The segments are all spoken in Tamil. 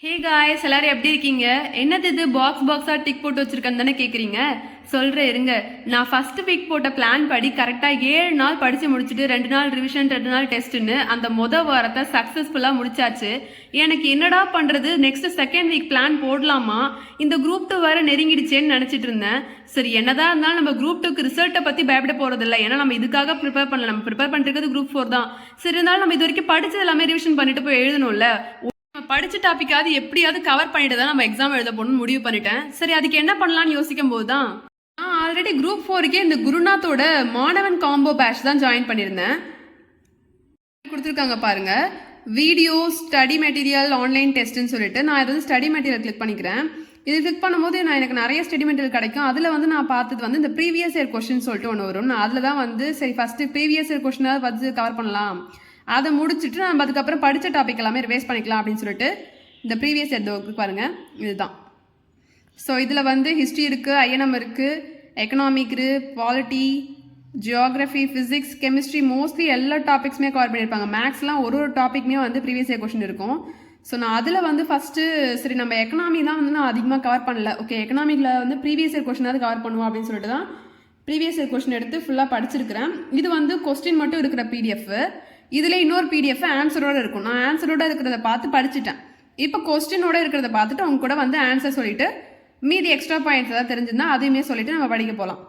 ஹே காய்ஸ், எல்லாரும் எப்படி இருக்கீங்க? என்னது இது பாக்ஸா டிக் போட்டு வச்சிருக்கேன்னு தானே கேட்குறீங்க. சொல்கிறேன் இருங்க. நான் ஃபர்ஸ்ட் வீக் போட்ட பிளான் படி கரெக்டாக 7 நாள் படித்து முடிச்சுட்டு 2 நாள் ரிவிஷன் 2 நாள் டெஸ்ட்டுன்னு அந்த வாரத்தை சக்ஸஸ்ஃபுல்லாக முடிச்சாச்சு. எனக்கு என்னடா பண்ணுறது, நெக்ஸ்ட் செகண்ட் வீக் பிளான் போடலாமா, இந்த குரூப் 2 வேறு நெருங்கிடுச்சேன்னு நினச்சிட்டு இருந்தேன். சரி, என்னதான் இருந்தாலும் நம்ம குரூப் 2க்கு ரிசல்ட்டை பற்றி பயப்பட போகிறதில்ல, ஏன்னா நம்ம இதுக்காக ப்ரிப்பேர் பண்ணல. நம்ம ப்ரிப்பேர் பண்ணிருக்கிறது குரூப் 4 தான். சரி, இருந்தாலும் நம்ம இது வரைக்கும் படித்தது எல்லாமே ரிவிஷன் பண்ணிட்டு போய் எழுதணும்ல. நம்ம படிச்ச டாப்பிக்காவது எப்படியாவது கவர் பண்ணிட்டு தான் நம்ம எக்ஸாம் எழுத போகணும்னு முடிவு பண்ணிட்டேன். சரி, அதுக்கு என்ன பண்ணலாம்னு யோசிக்கும் போது தான் நான் ஆல்ரெடி குரூப் 4க்கே இந்த குருநாத்தோட மாணவன் காம்போ பேட்ச் தான் ஜாயின் பண்ணியிருந்தேன். கொடுத்துருக்காங்க பாருங்க, வீடியோ ஸ்டடி மெட்டீரியல் ஆன்லைன் டெஸ்ட்னு சொல்லிட்டு. நான் இது வந்து ஸ்டடி மெட்டீரியல் கிளிக் பண்ணிக்கிறேன். இது கிளிக் பண்ணும்போது எனக்கு நிறைய ஸ்டடி மெட்டீரியல் கிடைக்கும். அதில் வந்து நான் பார்த்தது வந்து இந்த ப்ரீவியஸ் இயர் கொஸ்டின் சொல்லிட்டு ஒன்று வரும். நான் அதில் தான் வந்து சரி ஃபஸ்ட்டு ப்ரீவியஸ் இயர் கொஸ்டினாவது பார்த்து கவர் பண்ணலாம், அதை முடிச்சுட்டு நம்ம அதுக்கப்புறம் படித்த டாபிக் எல்லாமே ரிவைஸ் பண்ணிக்கலாம் அப்படின்னு சொல்லிட்டு இந்த ப்ரீவியஸ் இயர் பாருங்கள், இதுதான். ஸோ இதில் வந்து ஹிஸ்ட்ரி இருக்குது, ஐஎன்எம் இருக்குது, எக்கனாமிக் இருக்குது, polity, geography, physics, chemistry, mostly எல்லா டாபிக்ஸுமே கவர் பண்ணியிருப்பாங்க. மேக்ஸ்லாம் ஒரு டாப்பிக்குமே வந்து ப்ரீவியஸ் இயர் கொஸ்டின் இருக்கும். ஸோ நான் அதில் வந்து ஃபஸ்ட்டு சரி நம்ம எக்கனாமி தான் வந்து நான் அதிகமாக கவர் பண்ணல. ஓகே, எக்கனாமிக்கில் வந்து ப்ரீவியஸ் இயர் கொஸ்டினாவது கவர் பண்ணுவோம் அப்படின்னு சொல்லிட்டு தான் ப்ரீவியஸ் இயர் கொஸ்டின் எடுத்து ஃபுல்லாக படிச்சிருக்கிறேன். இது வந்து கொஸ்டின் மட்டும் இருக்கிற பிடிஎஃப். இதில் இன்னொரு பிடிஎஃப் ஆன்சரோடு இருக்கும். நான் ஆன்சரோடு இருக்கிறத பார்த்து படிச்சுட்டேன். இப்போ கொஸ்டினோட இருக்கிறத பார்த்துட்டு அவங்க கூட வந்து ஆன்சர் சொல்லிட்டு மீதி எக்ஸ்ட்ரா பாயிண்ட்ஸ் ஏதாவது தெரிஞ்சிருந்தா அதையுமே சொல்லிட்டு நம்ம படிக்க போகலாம்.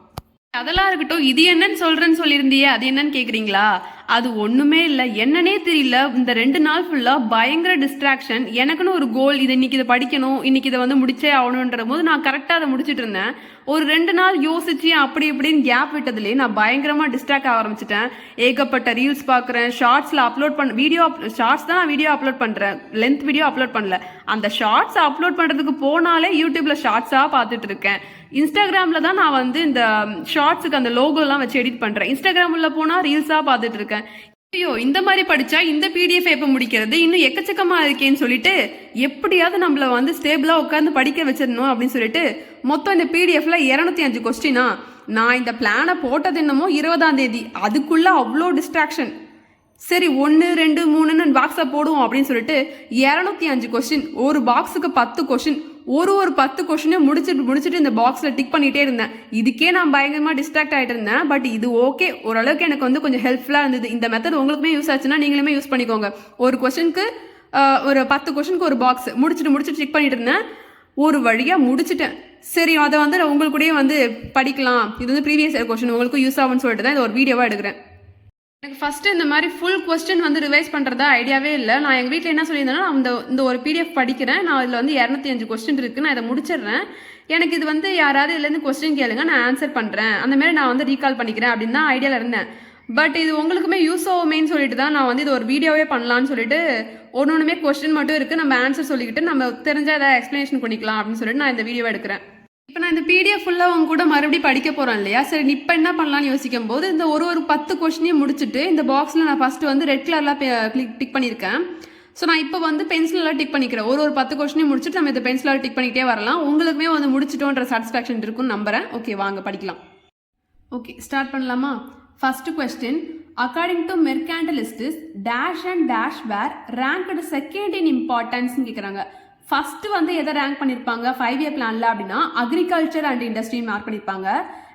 அதெல்லாம் இருக்கட்டும், இது என்னன்னு சொல்கிறேன்னு சொல்லியிருந்தியே, அது என்னன்னு கேட்குறீங்களா? அது ஒன்றுமே இல்லை, என்னன்னே தெரியல. இந்த 2 நாள் ஃபுல்லாக பயங்கர டிஸ்ட்ராக்ஷன். எனக்குன்னு ஒரு கோல், இது இன்னைக்கு இதை படிக்கணும், இன்னைக்கு இதை வந்து முடிச்சே ஆகணுன்ற போது நான் கரெக்டாக அதை முடிச்சுட்டு இருந்தேன். ஒரு 2 நாள் யோசிச்சு அப்படி இப்படின்னு கேப் விட்டதுலேயே நான் பயங்கரமாக டிஸ்ட்ராக்ட் ஆக ஆரம்பிச்சிட்டேன். ஏகப்பட்ட ரீல்ஸ் பார்க்குறேன், ஷார்ட்ஸில் அப்லோட் பண்ண ஷார்ட்ஸ் தான் நான் வீடியோ அப்லோட் பண்ணுறேன், லென்த் வீடியோ அப்லோட் பண்ணல. அந்த ஷார்ட்ஸ் அப்லோட் பண்ணுறதுக்கு போனாலே யூடியூப்பில் ஷார்ட்ஸாக பார்த்துட்டு இருக்கேன். இன்ஸ்டாகிராமில் தான் நான் வந்து இந்த ஷார்ட்ஸுக்கு அந்த லோகோலாம் வச்சு எடிட் பண்ணுறேன். இன்ஸ்டாகிராம் உள்ள போனால் ரீல்ஸாக பார்த்துட்டு இருக்கேன். ஐயோ, இந்த மாதிரி படித்தா இந்த பிடிஎஃப் எப்போ முடிக்கிறது, இன்னும் எக்கச்சக்கமாக இருக்கேன்னு சொல்லிட்டு எப்படியாவது நம்மளை வந்து ஸ்டேபிளாக உட்காந்து படிக்க வச்சிடணும் அப்படின்னு சொல்லிட்டு மொத்தம் இந்த பிடிஎஃப்ல 205 கொஸ்டினா. நான் இந்த பிளானை போட்டது என்னமோ 20ஆம் தேதி, அதுக்குள்ளே அவ்வளோ டிஸ்ட்ராக்ஷன். சரி 1 2 3ன்னு பாக்ஸை போடுவோம் அப்படின்னு சொல்லிட்டு 205 கொஸ்டின், ஒரு பாக்ஸுக்கு 10 கொஸ்டின், ஒரு 10 கொஸ்டினே முடிச்சுட்டு இந்த பாக்ஸில் டிக் பண்ணிகிட்டே இருந்தேன். இதுக்கே நான் பயங்கரமாக டிஸ்ட்ராக்ட் ஆகிட்டு இருந்தேன். பட் இது ஓகே, ஓரளவுக்கு எனக்கு வந்து கொஞ்சம் ஹெல்ப்ஃபுல்லாக இருந்தது. இந்த மெத்தட் உங்களுக்குமே யூஸ் ஆச்சுன்னா நீங்களுமே யூஸ் பண்ணிக்கோங்க. ஒரு கொஸ்டினுக்கு ஒரு 10 கொஸ்டினுக்கு ஒரு பாக்ஸ் முடிச்சுட்டு டிக் பண்ணிட்டு இருந்தேன். ஒரு வழியாக முடிச்சுட்டேன். சரி, அதை வந்து நான் உங்களுக்கு கூடயே வந்து படிக்கலாம், இது வந்து ப்ரீவியஸ் இயர் கொஸ்டின் உங்களுக்கும் யூஸ் ஆகும்னு சொல்லிட்டு தான் இது ஒரு வீடியோவாக எடுக்கிறேன். எனக்கு ஃபஸ்ட்டு இந்த மாதிரி ஃபுல் கொஸ்டின் வந்து ரிவைஸ் பண்ணுறதா ஐடியாவே இல்லை. நான் எங்கள் வீட்டில் என்ன சொல்லியிருந்தேன்னா, இந்த ஒரு பிடிஎஃப் படிக்கிறேன், நான் இதில் வந்து 205 கொஸ்டின் இருக்குது, நான் இதை முடிச்சிடுறேன், எனக்கு இது வந்து யாராவது இதுலேருந்து கொஸ்டின் கேளுங்க, நான் ஆன்சர் பண்ணுறேன், அந்தமாரி நான் வந்து ரீகால் பண்ணிக்கிறேன் அப்படின்னு தான் ஐடியாவில் இருந்தேன். பட் இது உங்களுக்குமே யூஸ் ஆகுமேன்னு சொல்லிட்டு தான் நான் வந்து இது ஒரு வீடியோவே பண்ணலான்னு சொல்லிட்டு ஒன்றுமே கொஸ்டின் மட்டும் இருக்குது, நம்ம ஆன்சர் சொல்லிக்கிட்டு நம்ம தெரிஞ்சால் ஏதாவது எக்ஸ்ப்ளனேஷன் பண்ணிக்கலாம் அப்படின்னு சொல்லிட்டு நான் இந்த வீடியோவை எடுக்கிறேன். இப்போ நான் இந்த பிடிஎஃப் ஃபுல்லாக அவங்க கூட மறுபடியும் படிக்க போகிறேன் இல்லையா. சரி, இப்போ என்ன பண்ணலான்னு யோசிக்கும் போது இந்த ஒரு 10 கொஸ்டினையும் முடிச்சுட்டு இந்த பாக்ஸில் நான் ஃபஸ்ட்டு வந்து ரெட் கலரில் டிக் பண்ணியிருக்கேன். ஸோ நான் இப்போ வந்து பென்சிலெலாம் டிக் பண்ணிக்கிறேன். ஒரு 10 கொஸ்டினையும் முடிச்சுட்டு நம்ம இந்த பென்சிலால் டிக் பண்ணிக்கிட்டே வரலாம். உங்களுக்குமே வந்து முடிச்சிட்டோன்ற சாட்டிஸ்ஃபேக்ஷன் இருக்குன்னு நம்புகிறேன். ஓகே, வாங்க படிக்கலாம். ஓகே, ஸ்டார்ட் பண்ணலாமா? First question, according to mercantilists dash and dash were ranked second in இம்பார்ட்டன்ஸ்னு கேட்குறாங்க. ஃபஸ்ட்டு வந்து எதை ரேங்க் பண்ணியிருப்பாங்க 5 இயர் பிளானில் அப்படின்னா அக்ரிகல்ச்சர் அண்ட் இண்டஸ்ட்ரி மார்க் பண்ணியிருப்பாங்க.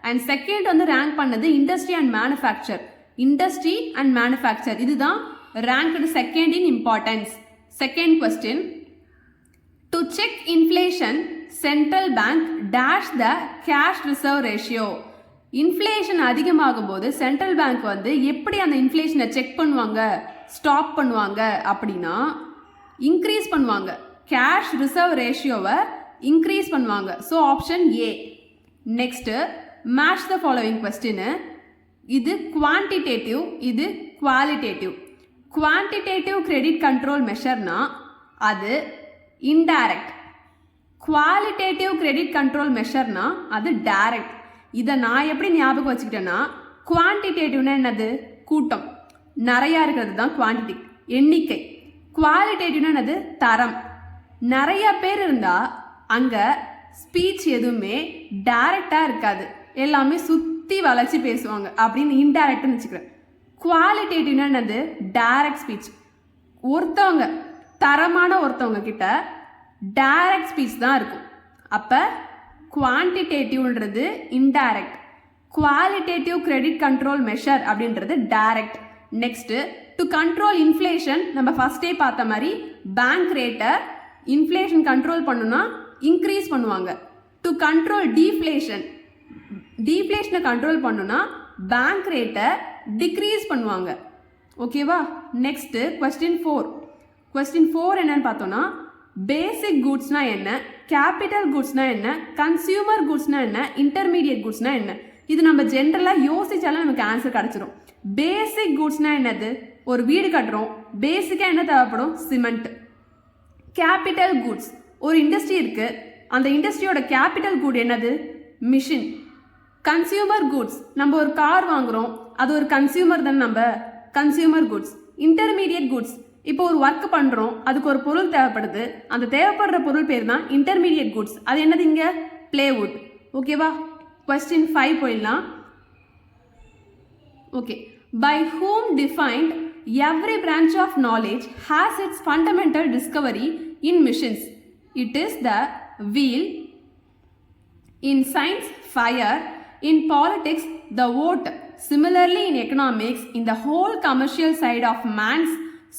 அண்ட் செகண்ட் வந்து ரேங்க் பண்ணது இண்டஸ்ட்ரி அண்ட் மேனுஃபேக்சர். இதுதான் ranked second in importance. Second question, to check inflation central bank dash the cash reserve ratio. Inflation அதிகமாகும் போது சென்ட்ரல் பேங்க் வந்து எப்படி அந்த இன்ஃப்ளேஷனை செக் பண்ணுவாங்க, ஸ்டாப் பண்ணுவாங்க அப்படின்னா இன்க்ரீஸ் பண்ணுவாங்க. கேஷ் ரிசர்வ் ரேஷியோவை இன்க்ரீஸ் பண்ணுவாங்க. So option A. Next, match the following question. இது குவான்டிடேட்டிவ், இது குவாலிட்டேட்டிவ். குவான்டிடேட்டிவ் கிரெடிட் கண்ட்ரோல் மெஷர்னா அது இன்டைரக்ட். குவாலிட்டேட்டிவ் கிரெடிட் கண்ட்ரோல் மெஷர்னா அது டைரக்ட். இதை நான் எப்படி ஞாபகம் வச்சுக்கிட்டேன்னா, குவான்டிடேட்டிவ்னா என்னது, கூட்டம், நிறையா இருக்கிறது தான் குவான்டிட்டி, எண்ணிக்கை. குவாலிட்டேட்டிவ்னா என்னது, தரம். நிறைய பேர் இருந்தால் அங்கே ஸ்பீச் எதுவுமே டைரக்டாக இருக்காது, எல்லாமே சுற்றி வளைச்சி பேசுவாங்க அப்படின்னு இன்டைரக்ட்னு வச்சுக்கிறேன். குவாலிட்டேட்டிவ்னா என்னது, டைரக்ட் ஸ்பீச். ஒருத்தவங்க தரமான ஒருத்தவங்க கிட்ட டைரக்ட் ஸ்பீச் தான் இருக்கும். அப்போ குவான்டிடேட்டிவ்ன்றது indirect, qualitative credit control measure அப்படின்றது direct. Next to control inflation, நம்ம ஃபஸ்ட்டே பார்த்த மாதிரி பேங்க் ரேட்டை இன்ஃப்ளேஷன் கண்ட்ரோல் பண்ணுன்னா இன்க்ரீஸ் பண்ணுவாங்க. டு கண்ட்ரோல் டீஃப்ளேஷன், டீஃப்ளேஷனை கண்ட்ரோல் பண்ணுன்னா பேங்க் ரேட்டை டிக்ரீஸ் பண்ணுவாங்க. ஓகேவா? நெக்ஸ்ட்டு கொஸ்டின் ஃபோர் என்னன்னு பார்த்தோன்னா பேசிக் குட்ஸ்னா என்ன, கேபிட்டல் குட்ஸ்னா என்ன, கன்சியூமர் குட்ஸ்னா என்ன, இன்டர்மீடியட் குட்ஸ்னா என்ன. இது நம்ம ஜென்ரலாக யோசிச்சாலும் நமக்கு ஆன்சர் கிடச்சிரும். பேசிக் குட்ஸ்னா என்னது? ஒரு வீடு கட்டுறோம், பேசிக்காக என்ன தேவைப்படும்? சிமெண்ட். கேபிட்டல் குட்ஸ், ஒரு இண்டஸ்ட்ரி இருக்குது, அந்த இண்டஸ்ட்ரியோட கேபிட்டல் குட் என்னது? மிஷின். கன்சியூமர் குட்ஸ், நம்ம ஒரு கார் வாங்குகிறோம், அது ஒரு கன்சியூமர் தானே, நம்ம கன்சியூமர் குட்ஸ். இன்டர்மீடியட் குட்ஸ், இப்போ ஒரு ஒர்க் பண்ணுறோம், அதுக்கு ஒரு பொருள் தேவைப்படுது, அந்த தேவைப்படுற பொருள் பேர் தான் இன்டர்மீடியட் குட்ஸ். அது என்னது இங்கே? பிளேவுட். ஓகேவா? கொஸ்டின் 5 போயிடலாம். Okay. By whom defined every branch of knowledge has its fundamental discovery in missions. It is the wheel. In science, fire. In politics, the vote. Similarly, in economics, in the whole commercial side of man's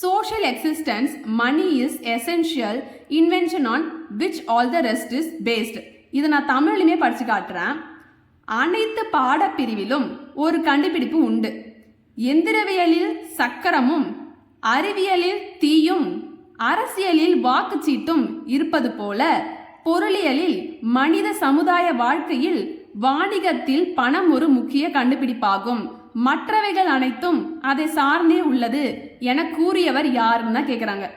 social existence, money is essential invention on which all the rest is based. இதை நான் தமிழ்லையுமே படித்து காட்டுறேன். அனைத்து பாடப்பிரிவிலும் ஒரு கண்டுபிடிப்பு உண்டு. எந்திரவியலில் சக்கரமும், அறிவியலில் தீயும், அரசியலில் வாக்குச்சீட்டும் இருப்பது போல பொருளியலில் மனித சமுதாய வாழ்க்கையில் வாணிகத்தில் பணம் ஒரு முக்கிய கண்டுபிடிப்பாகும். மற்றவைகள் அனைத்தும் அதை சார்ந்தே உள்ளது என கூறியவர் யாருன்னு தான் கேட்குறாங்க.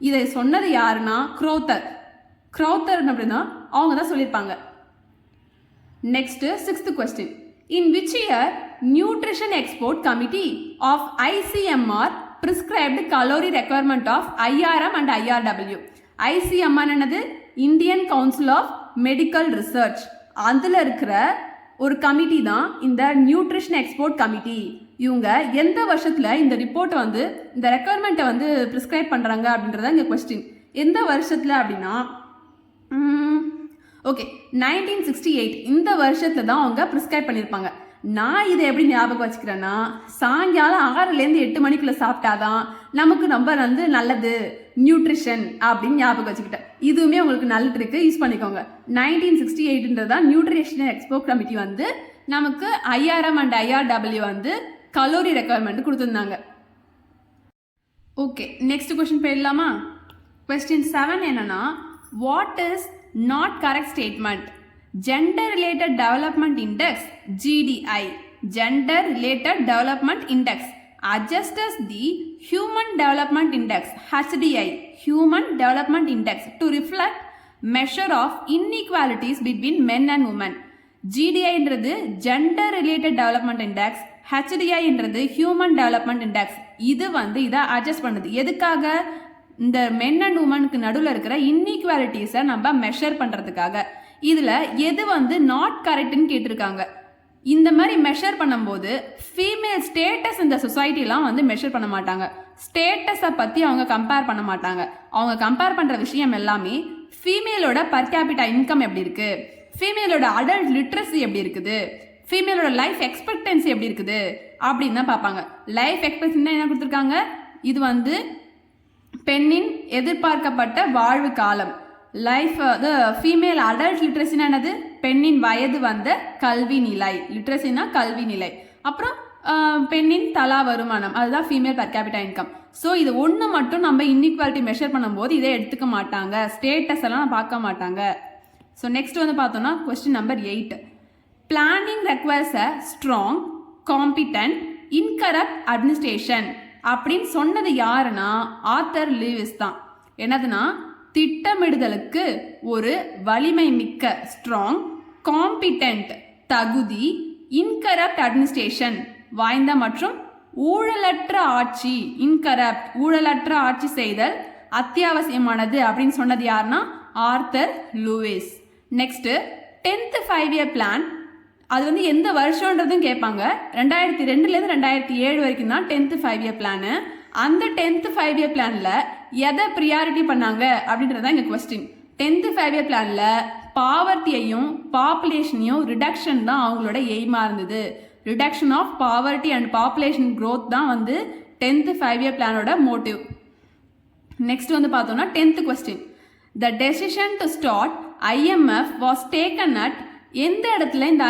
இதை சொன்னது யாருன்னா க்ரோத்தர் அப்படின்னா அவங்க தான் சொல்லியிருப்பாங்க. Next 6th question. In which year Nutrition Export Committee of ICMR prescribed calorie requirement of IRM and IRW? ICMR என்னது? Indian council of medical research. அதில் இருக்கிற ஒரு கமிட்டி தான் இந்த நியூட்ரிஷன் எக்ஸ்போர்ட் கமிட்டி. இவங்க எந்த வருஷத்தில் இந்த ரிப்போர்ட்டை வந்து இந்த ரெக்குவயர்மெண்ட்டை வந்து ப்ரிஸ்கிரைப் பண்ணுறாங்க அப்படின்றத இங்கே கொஸ்டின். எந்த வருஷத்தில் அப்படின்னா ஓகே 1968 இந்த வருஷத்தில் தான் அவங்க ப்ரிஸ்கிரைப் பண்ணியிருப்பாங்க. நான் இதை எப்படி ஞாபகம் வச்சுக்கிறேன்னா, சாயங்காலம் 6லேருந்து 8 மணிக்குள்ளே சாப்பிட்டாதான் நமக்கு ரொம்ப வந்து நல்லது நியூட்ரிஷன் அப்படின்னு ஞாபகம் வச்சுக்கிட்டேன். இதுவுமே உங்களுக்கு நல்ல ட்ரிக்கு, யூஸ் பண்ணிக்கோங்க. 1968 தான் நியூட்ரிஷன் எக்ஸ்போர்ட் கமிட்டி வந்து நமக்கு IRM அண்ட் IRW வந்து கலோரி ரெக்குவயர்மெண்ட் கொடுத்துருந்தாங்க. ஓகே, நெக்ஸ்ட் கொஸ்டின் போயிடலாமா? கொஸ்டின் 7 என்னன்னா, what is not correct statement? Gender Related Development Index GDI, Gender Related Development Index, adjusts the Human Development Index HDI, Human Development Index, to reflect measure of inequalities between men and women. GDI என்றது Gender Related Development Index, HDI என்றது Human Development Index. இது வந்து இதை அட்ஜஸ்ட் பண்ணுது. எதுக்காக? இந்த மென் அண்ட் உமனுக்கு நடுவில் இருக்கிற இன்இக்வாலிட்டிஸை நம்ம மெஷர் பண்ணுறதுக்காக. இதில் எது வந்து நாட் கரெக்டுன்னு கேட்டிருக்காங்க. இந்த மாதிரி மெஷர் பண்ணும்போது ஃபீமேல் ஸ்டேட்டஸ் இந்த சொசைட்டிலாம் வந்து மெஷர் பண்ண மாட்டாங்க. ஸ்டேட்டஸை பற்றி அவங்க கம்பேர் பண்ண மாட்டாங்க. அவங்க கம்பேர் பண்ணுற விஷயம் எல்லாமே ஃபீமேலோட பர் கேபிட்டா இன்கம் எப்படி இருக்குது, ஃபீமேலோட அடல்ட் லிட்ரஸி எப்படி இருக்குது, ஃபீமேலோட லைஃப் எக்ஸ்பெக்டன்சி எப்படி இருக்குது அப்படின்னு தான் பார்ப்பாங்க. லைஃப் எக்ஸ்பெக்டன்சி என்ன கொடுத்துருக்காங்க? இது வந்து பெண்ணின் எதிர்பார்க்கப்பட்ட வாழ்வு காலம். லைஃப் ஃபீமேல் அடல்ட் லிட்ரஸினா என்னது? பெண்ணின் வயது வந்த கல்வி நிலை. லிட்ரஸினா கல்வி நிலை. அப்புறம் பெண்ணின் தலா வருமானம், அதுதான் female per capita income. So இது ஒன்று மட்டும் நம்ம இன்இக்வாலிட்டி மெஷர் பண்ணும்போது இதை எடுத்துக்க மாட்டாங்க, ஸ்டேட்டஸ் எல்லாம் பார்க்க மாட்டாங்க. ஸோ நெக்ஸ்ட் வந்து பார்த்தோம்னா question number 8. Planning requires a strong, competent, incorrupt administration அப்படின்னு சொன்னது யாருன்னா ஆர்தர் லூயிஸ் தான். என்னதுன்னா, திட்டமிடுதலுக்கு ஒரு வலிமை மிக்க ஸ்ட்ராங், காம்பிட்டன்ட் தகுதி, இன்கரப்ட் அட்மினிஸ்ட்ரேஷன் வாய்ந்த மற்றும் ஊழலற்ற ஆட்சி, இன்கரப்ட் ஊழலற்ற ஆட்சி செய்தல் அத்தியாவசியமானது அப்படின்னு சொன்னது யாருன்னா Arthur Lewis. Next 10th 5-year plan. அது வந்து எந்த வருஷன்றதும் கேட்பாங்க. 2002லேருந்து 2007 வரைக்கும் தான் 10th 5-year பிளானு. அந்த 10th 5-year பிளானில் எதை ப்ரியாரிட்டி பண்ணாங்க அப்படின்றது தான் எங்கள் கொஸ்டின். 10th 5-year பிளானில் பாவர்ட்டியையும் பாப்புலேஷனையும் ரிடக்ஷன் தான் அவங்களோட எய்மாக இருந்தது. Reduction of poverty and population growth தான் வந்து 10th 5-year பிளானோட மோட்டிவ். நெக்ஸ்ட் வந்து பார்த்தோம்னா 10th question. The decision to start IMF was taken at எந்த இடத்துல இந்த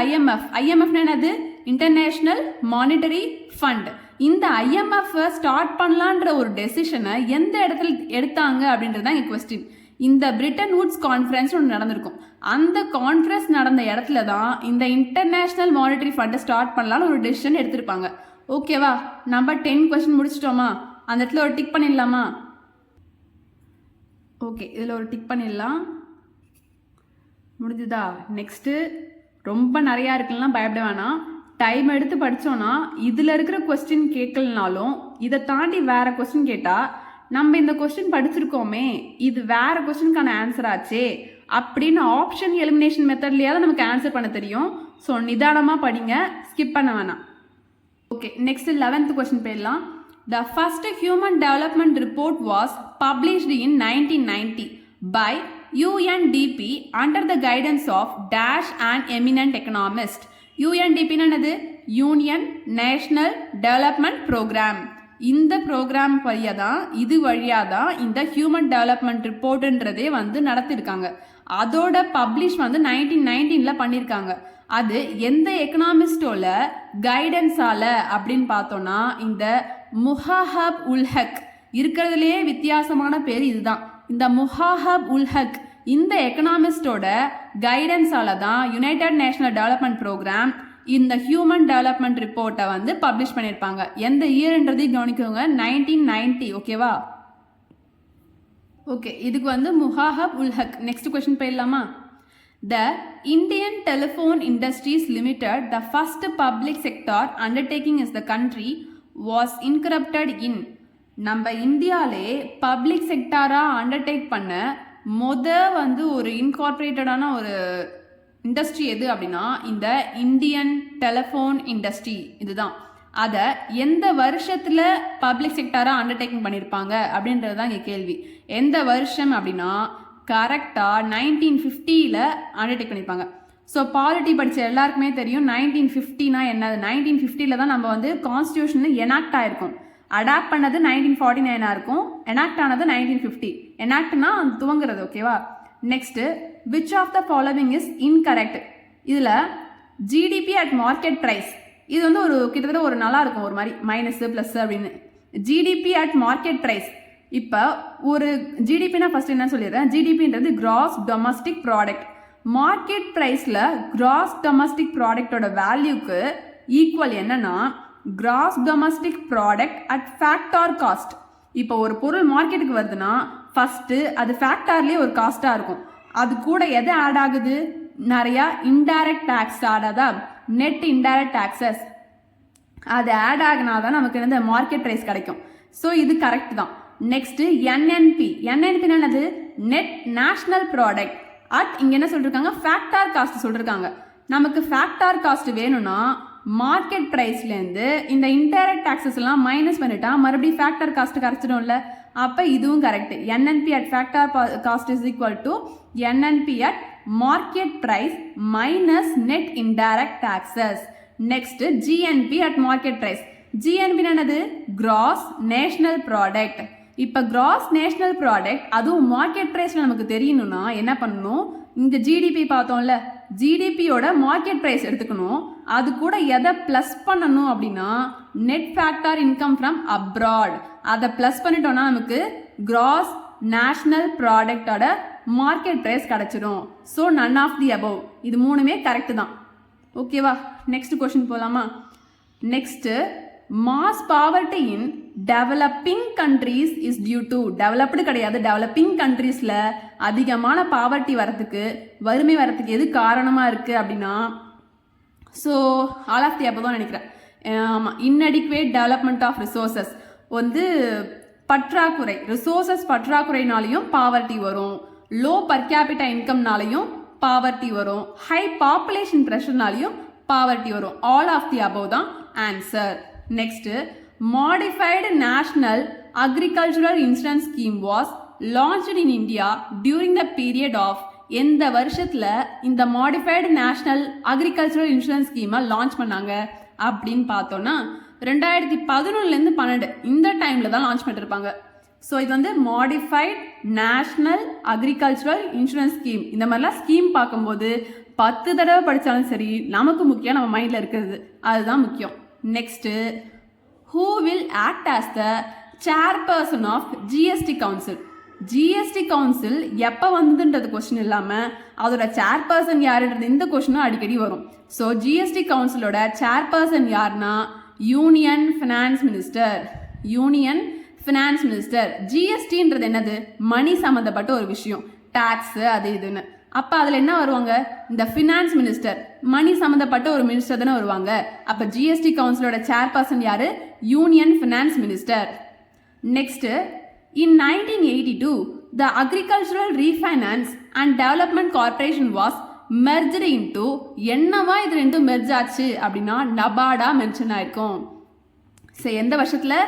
ஐஎம்எஃப்னா என்னது? International monetary fund. இந்த IMF ஸ்டார்ட் பண்ணலான்ற ஒரு டெசிஷனை எந்த இடத்துல எடுத்தாங்க அப்படின்றது தான் எங்கள் கொஸ்டின். இந்த பிரிட்டன் வுட்ஸ் கான்ஃபரன்ஸ் ஒன்று நடந்திருக்கும். அந்த கான்ஃபரன்ஸ் நடந்த இடத்துல தான் இந்த இன்டர்நேஷ்னல் மானிட்டரி ஃபண்டை ஸ்டார்ட் பண்ணலான்னு ஒரு டெசிஷன் எடுத்திருப்பாங்க. ஓகேவா? நம்ம 10 கொஸ்டின் முடிச்சிட்டோமா? அந்த இடத்துல ஒரு டிக் பண்ணிடலாமா? ஓகே, இதில் ஒரு டிக் பண்ணிடலாம். முடிஞ்சுதா? நெக்ஸ்ட்டு ரொம்ப நிறையா இருக்குலாம் பயப்பட வேணாம். டைம் எடுத்து படித்தோன்னா இதில் இருக்கிற கொஸ்டின் கேட்கலனாலும் இதை தாண்டி வேறு கொஸ்டின் கேட்டால் நம்ம இந்த கொஸ்டின் படிச்சிருக்கோமே, இது வேறு கொஸ்டினுக்கான ஆன்சர் ஆச்சே அப்படின்னு ஆப்ஷன் எலிமினேஷன் மெத்தட்லேயாவது நமக்கு ஆன்சர் பண்ண தெரியும். ஸோ நிதானமாக படிங்க, ஸ்கிப் பண்ண வேணாம். ஓகே, நெக்ஸ்ட் 11th கொஸ்டின் போயிடலாம். The first human development report was published in 1990 by UNDP under the guidance of dash an eminent economist. UNDP என்னது? Union national development programme. இந்த ப்ரோக்ராம் வழியாக தான் இந்த ஹியூமன் டெவலப்மெண்ட் ரிப்போர்ட்டுன்றதே வந்து நடத்திருக்காங்க. அதோட பப்ளிஷ் வந்து 1919 பண்ணியிருக்காங்க. அது எந்த எக்கனாமிஸ்டோட கைடன்ஸால அப்படின்னு பார்த்தோன்னா இந்த முஹாஹப் உல் ஹக். இருக்கிறதுலேயே வித்தியாசமான பேர் இதுதான். இந்த முஹாஹப் உல் ஹக் இந்த எக்கனாமிஸ்டோட கைடன்ஸால தான் யுனைடெட் நேஷனல் டெவலப்மெண்ட் ப்ரோக்ராம் இந்த ஹியூமன் டெவலப்மெண்ட் ரிப்போர்ட்டை வந்து பப்ளிஷ் பண்ணியிருப்பாங்க. எந்த இயர்ன்றதையும் கவனிக்கோங்க, 1990. ஓகேவா? ஓகே, இதுக்கு வந்து முஹாஹப் உல் ஹக். நெக்ஸ்ட் கொஸ்டின் போயிடலாமா? The Indian Telephone Industries Limited, the first public sector undertaking in the country, was incorporated in. நம்ம இந்தியாவிலே பப்ளிக் செக்டாராக அண்டர்டேக் பண்ண வந்து ஒரு இன்கார்பரேட்டடான ஒரு இண்டஸ்ட்ரி எது அப்படின்னா இந்த இந்தியன் டெலிஃபோன் இண்டஸ்ட்ரி. இதுதான். அதை எந்த வருஷத்தில் பப்ளிக் செக்டாராக அண்டர்டேக்கிங் பண்ணியிருப்பாங்க அப்படின்றது தான் இங்கே கேள்வி. எந்த வருஷம் அப்படின்னா கரெக்டாக 1950 அண்டர்டேக் பண்ணியிருப்பாங்க. ஸோ பாலிட்டி படித்த எல்லாருக்குமே தெரியும் 1950னா என்னது. 1950 தான் நம்ம வந்து கான்ஸ்டியூஷன் எனாக்ட் ஆகிருக்கும். அடாப்ட் பண்ணது 1949 இருக்கும். எனாக்ட் ஆனது 1950. எனாக்ட்னா அது துவங்குறது. ஓகேவா? Next, which of the following is incorrect. இதில் ஜிடிபி அட் மார்க்கெட் ப்ரைஸ் இது வந்து ஒரு கிட்டத்தட்ட ஒரு நல்லா இருக்கும், ஒரு மாதிரி மைனஸு ப்ளஸ் அப்படின்னு. GDP at market price. இப்போ ஒரு ஜிடிபினா ஃபர்ஸ்ட் என்ன சொல்லிடுறேன். ஜிடிபின்றது கிராஸ் டொமஸ்டிக் ப்ராடக்ட். மார்க்கெட் ப்ரைஸில் கிராஸ் டொமஸ்டிக் ப்ராடக்டோட வேல்யூக்கு ஈக்குவல் என்னன்னா gross domestic product at factor cost. இப்போ ஒரு பொருள் மார்க்கெட்டுக்கு வருதுன்னா ஃபஸ்ட்டு அது ஃபேக்டார்லேயே ஒரு காஸ்ட்டாக இருக்கும். அது கூட எது ஆட் ஆகுது? நிறையா இன்டைரக்ட் டேக்ஸ் ஆட் ஆகுதா? நெட் இன்டைரக்ட் டேக்ஸஸ் அது ஆட் ஆகினா தான் நமக்கு இந்த மார்க்கெட் ப்ரைஸ் கிடைக்கும். ஸோ இது கரெக்ட் தான். Next NNP. என்என்பி என்னது? நெட் நேஷ்னல் ப்ராடக்ட் அட் இங்கே என்ன சொல்லியிருக்காங்க? ஃபேக்டார் காஸ்ட் சொல்லியிருக்காங்க. நமக்கு ஃபேக்டார் காஸ்ட் வேணும்னா மார்க்கெட் ப்ரைஸ்லேருந்து இந்த இன்டைரக்ட் டாக்ஸஸ் எல்லாம் மைனஸ் பண்ணிட்டா மறுபடியும் ஃபேக்டார் காஸ்ட் கரைச்சிடும்ல. அப்போ இதுவும் correct. NNP at factor cost is equal to NNP at market price minus net indirect taxes. Next GNP at market price. GNP என்னது? Gross national product. இப்போ கிராஸ் நேஷனல் ப்ராடக்ட் அதுவும் மார்க்கெட் ப்ரைஸில் நமக்கு தெரியணும்னா என்ன பண்ணணும்? இந்த ஜிடிபி பார்த்தோம்ல, ஜிடிபியோட மார்க்கெட் ப்ரைஸ் எடுத்துக்கணும். அது கூட எதை ப்ளஸ் பண்ணணும் அப்படின்னா net factor income from abroad. அதை ப்ளஸ் பண்ணிட்டோம்னா நமக்கு கிராஸ் நேஷ்னல் ப்ராடக்டோட மார்க்கெட் ப்ரைஸ் கிடச்சிடும். So none of the above. இது மூணுமே கரெக்டு தான். ஓகேவா? நெக்ஸ்ட் கொஸ்டின் போகலாமா? Next, mass poverty in developing countries is due to. Developed கிடையாது, டெவலப்பிங் கண்ட்ரீஸில் அதிகமான பாவர்ட்டி வரத்துக்கு, வறுமை வரத்துக்கு எது காரணமாக இருக்குது அப்படின்னா so all of the above தான் நினைக்கிறேன். ஆமாம், இன்அடிக்குவேட் டெவலப்மெண்ட் ஆஃப் ரிசோர்ஸஸ் வந்து பற்றாக்குறை, ரிசோர்ஸஸ் பற்றாக்குறைனாலையும் பாவர்ட்டி வரும். லோ பர் கேபிட்டா இன்கம்னாலையும் பாவர்ட்டி வரும். ஹை பாப்புலேஷன் ப்ரெஷர்னாலையும் பாவர்ட்டி வரும். ஆல் ஆஃப் தி அபவ் தான் answer. Next, modified national agricultural insurance scheme was launched in India during the period of எந்த வருஷத்துல இந்த மாடிஃபைடு நேஷனல் அக்ரிகல்ச்சரல் இன்சூரன்ஸ் ஸ்கீமை லான்ச் பண்ணாங்க அப்படின்னு பார்த்தோன்னா 2011 12 இந்த டைமில் தான் லான்ச் பண்ணிருப்பாங்க. ஸோ இது வந்து modified national agricultural insurance scheme. இந்த மாதிரிலாம் ஸ்கீம் பார்க்கும்போது 10 தடவை படித்தாலும் சரி நமக்கு முக்கியம் நம்ம மைண்டில் இருக்கிறது அதுதான் முக்கியம். Next, who will act as the chairperson of GST Council? GST council எப்போ வந்ததுன்றது கொஸ்டின் இல்லாமல் அதோட சேர்பர்சன் யாருன்றது இந்த கொஸ்டினும் அடிக்கடி வரும். ஸோ ஜிஎஸ்டி கவுன்சிலோட சேர்பர்சன் யாருன்னா union finance minister. Union finance minister. ஜிஎஸ்டின்றது என்னது? மணி சம்மந்தப்பட்ட ஒரு விஷயம், டேக்ஸு அது இதுன்னு. அப்போ அதில் என்ன வருவாங்க? இந்த ஃபினான்ஸ் மினிஸ்டர், மணி சம்மந்தப்பட்ட ஒரு மினிஸ்டர் தானே வருவாங்க. அப்போ ஜிஎஸ்டி கவுன்சிலோட சேர்பர்சன் யாரு? Union finance minister. Next, in 1982, the Agricultural Refinance and Development Corporation was merged into என்னவா இது ரெண்டும் மெர்ஜ் ஆச்சு அப்படின்னா நபார்டா மென்ஷன் ஆயிருக்கும். ஸோ எந்த வருஷத்தில்?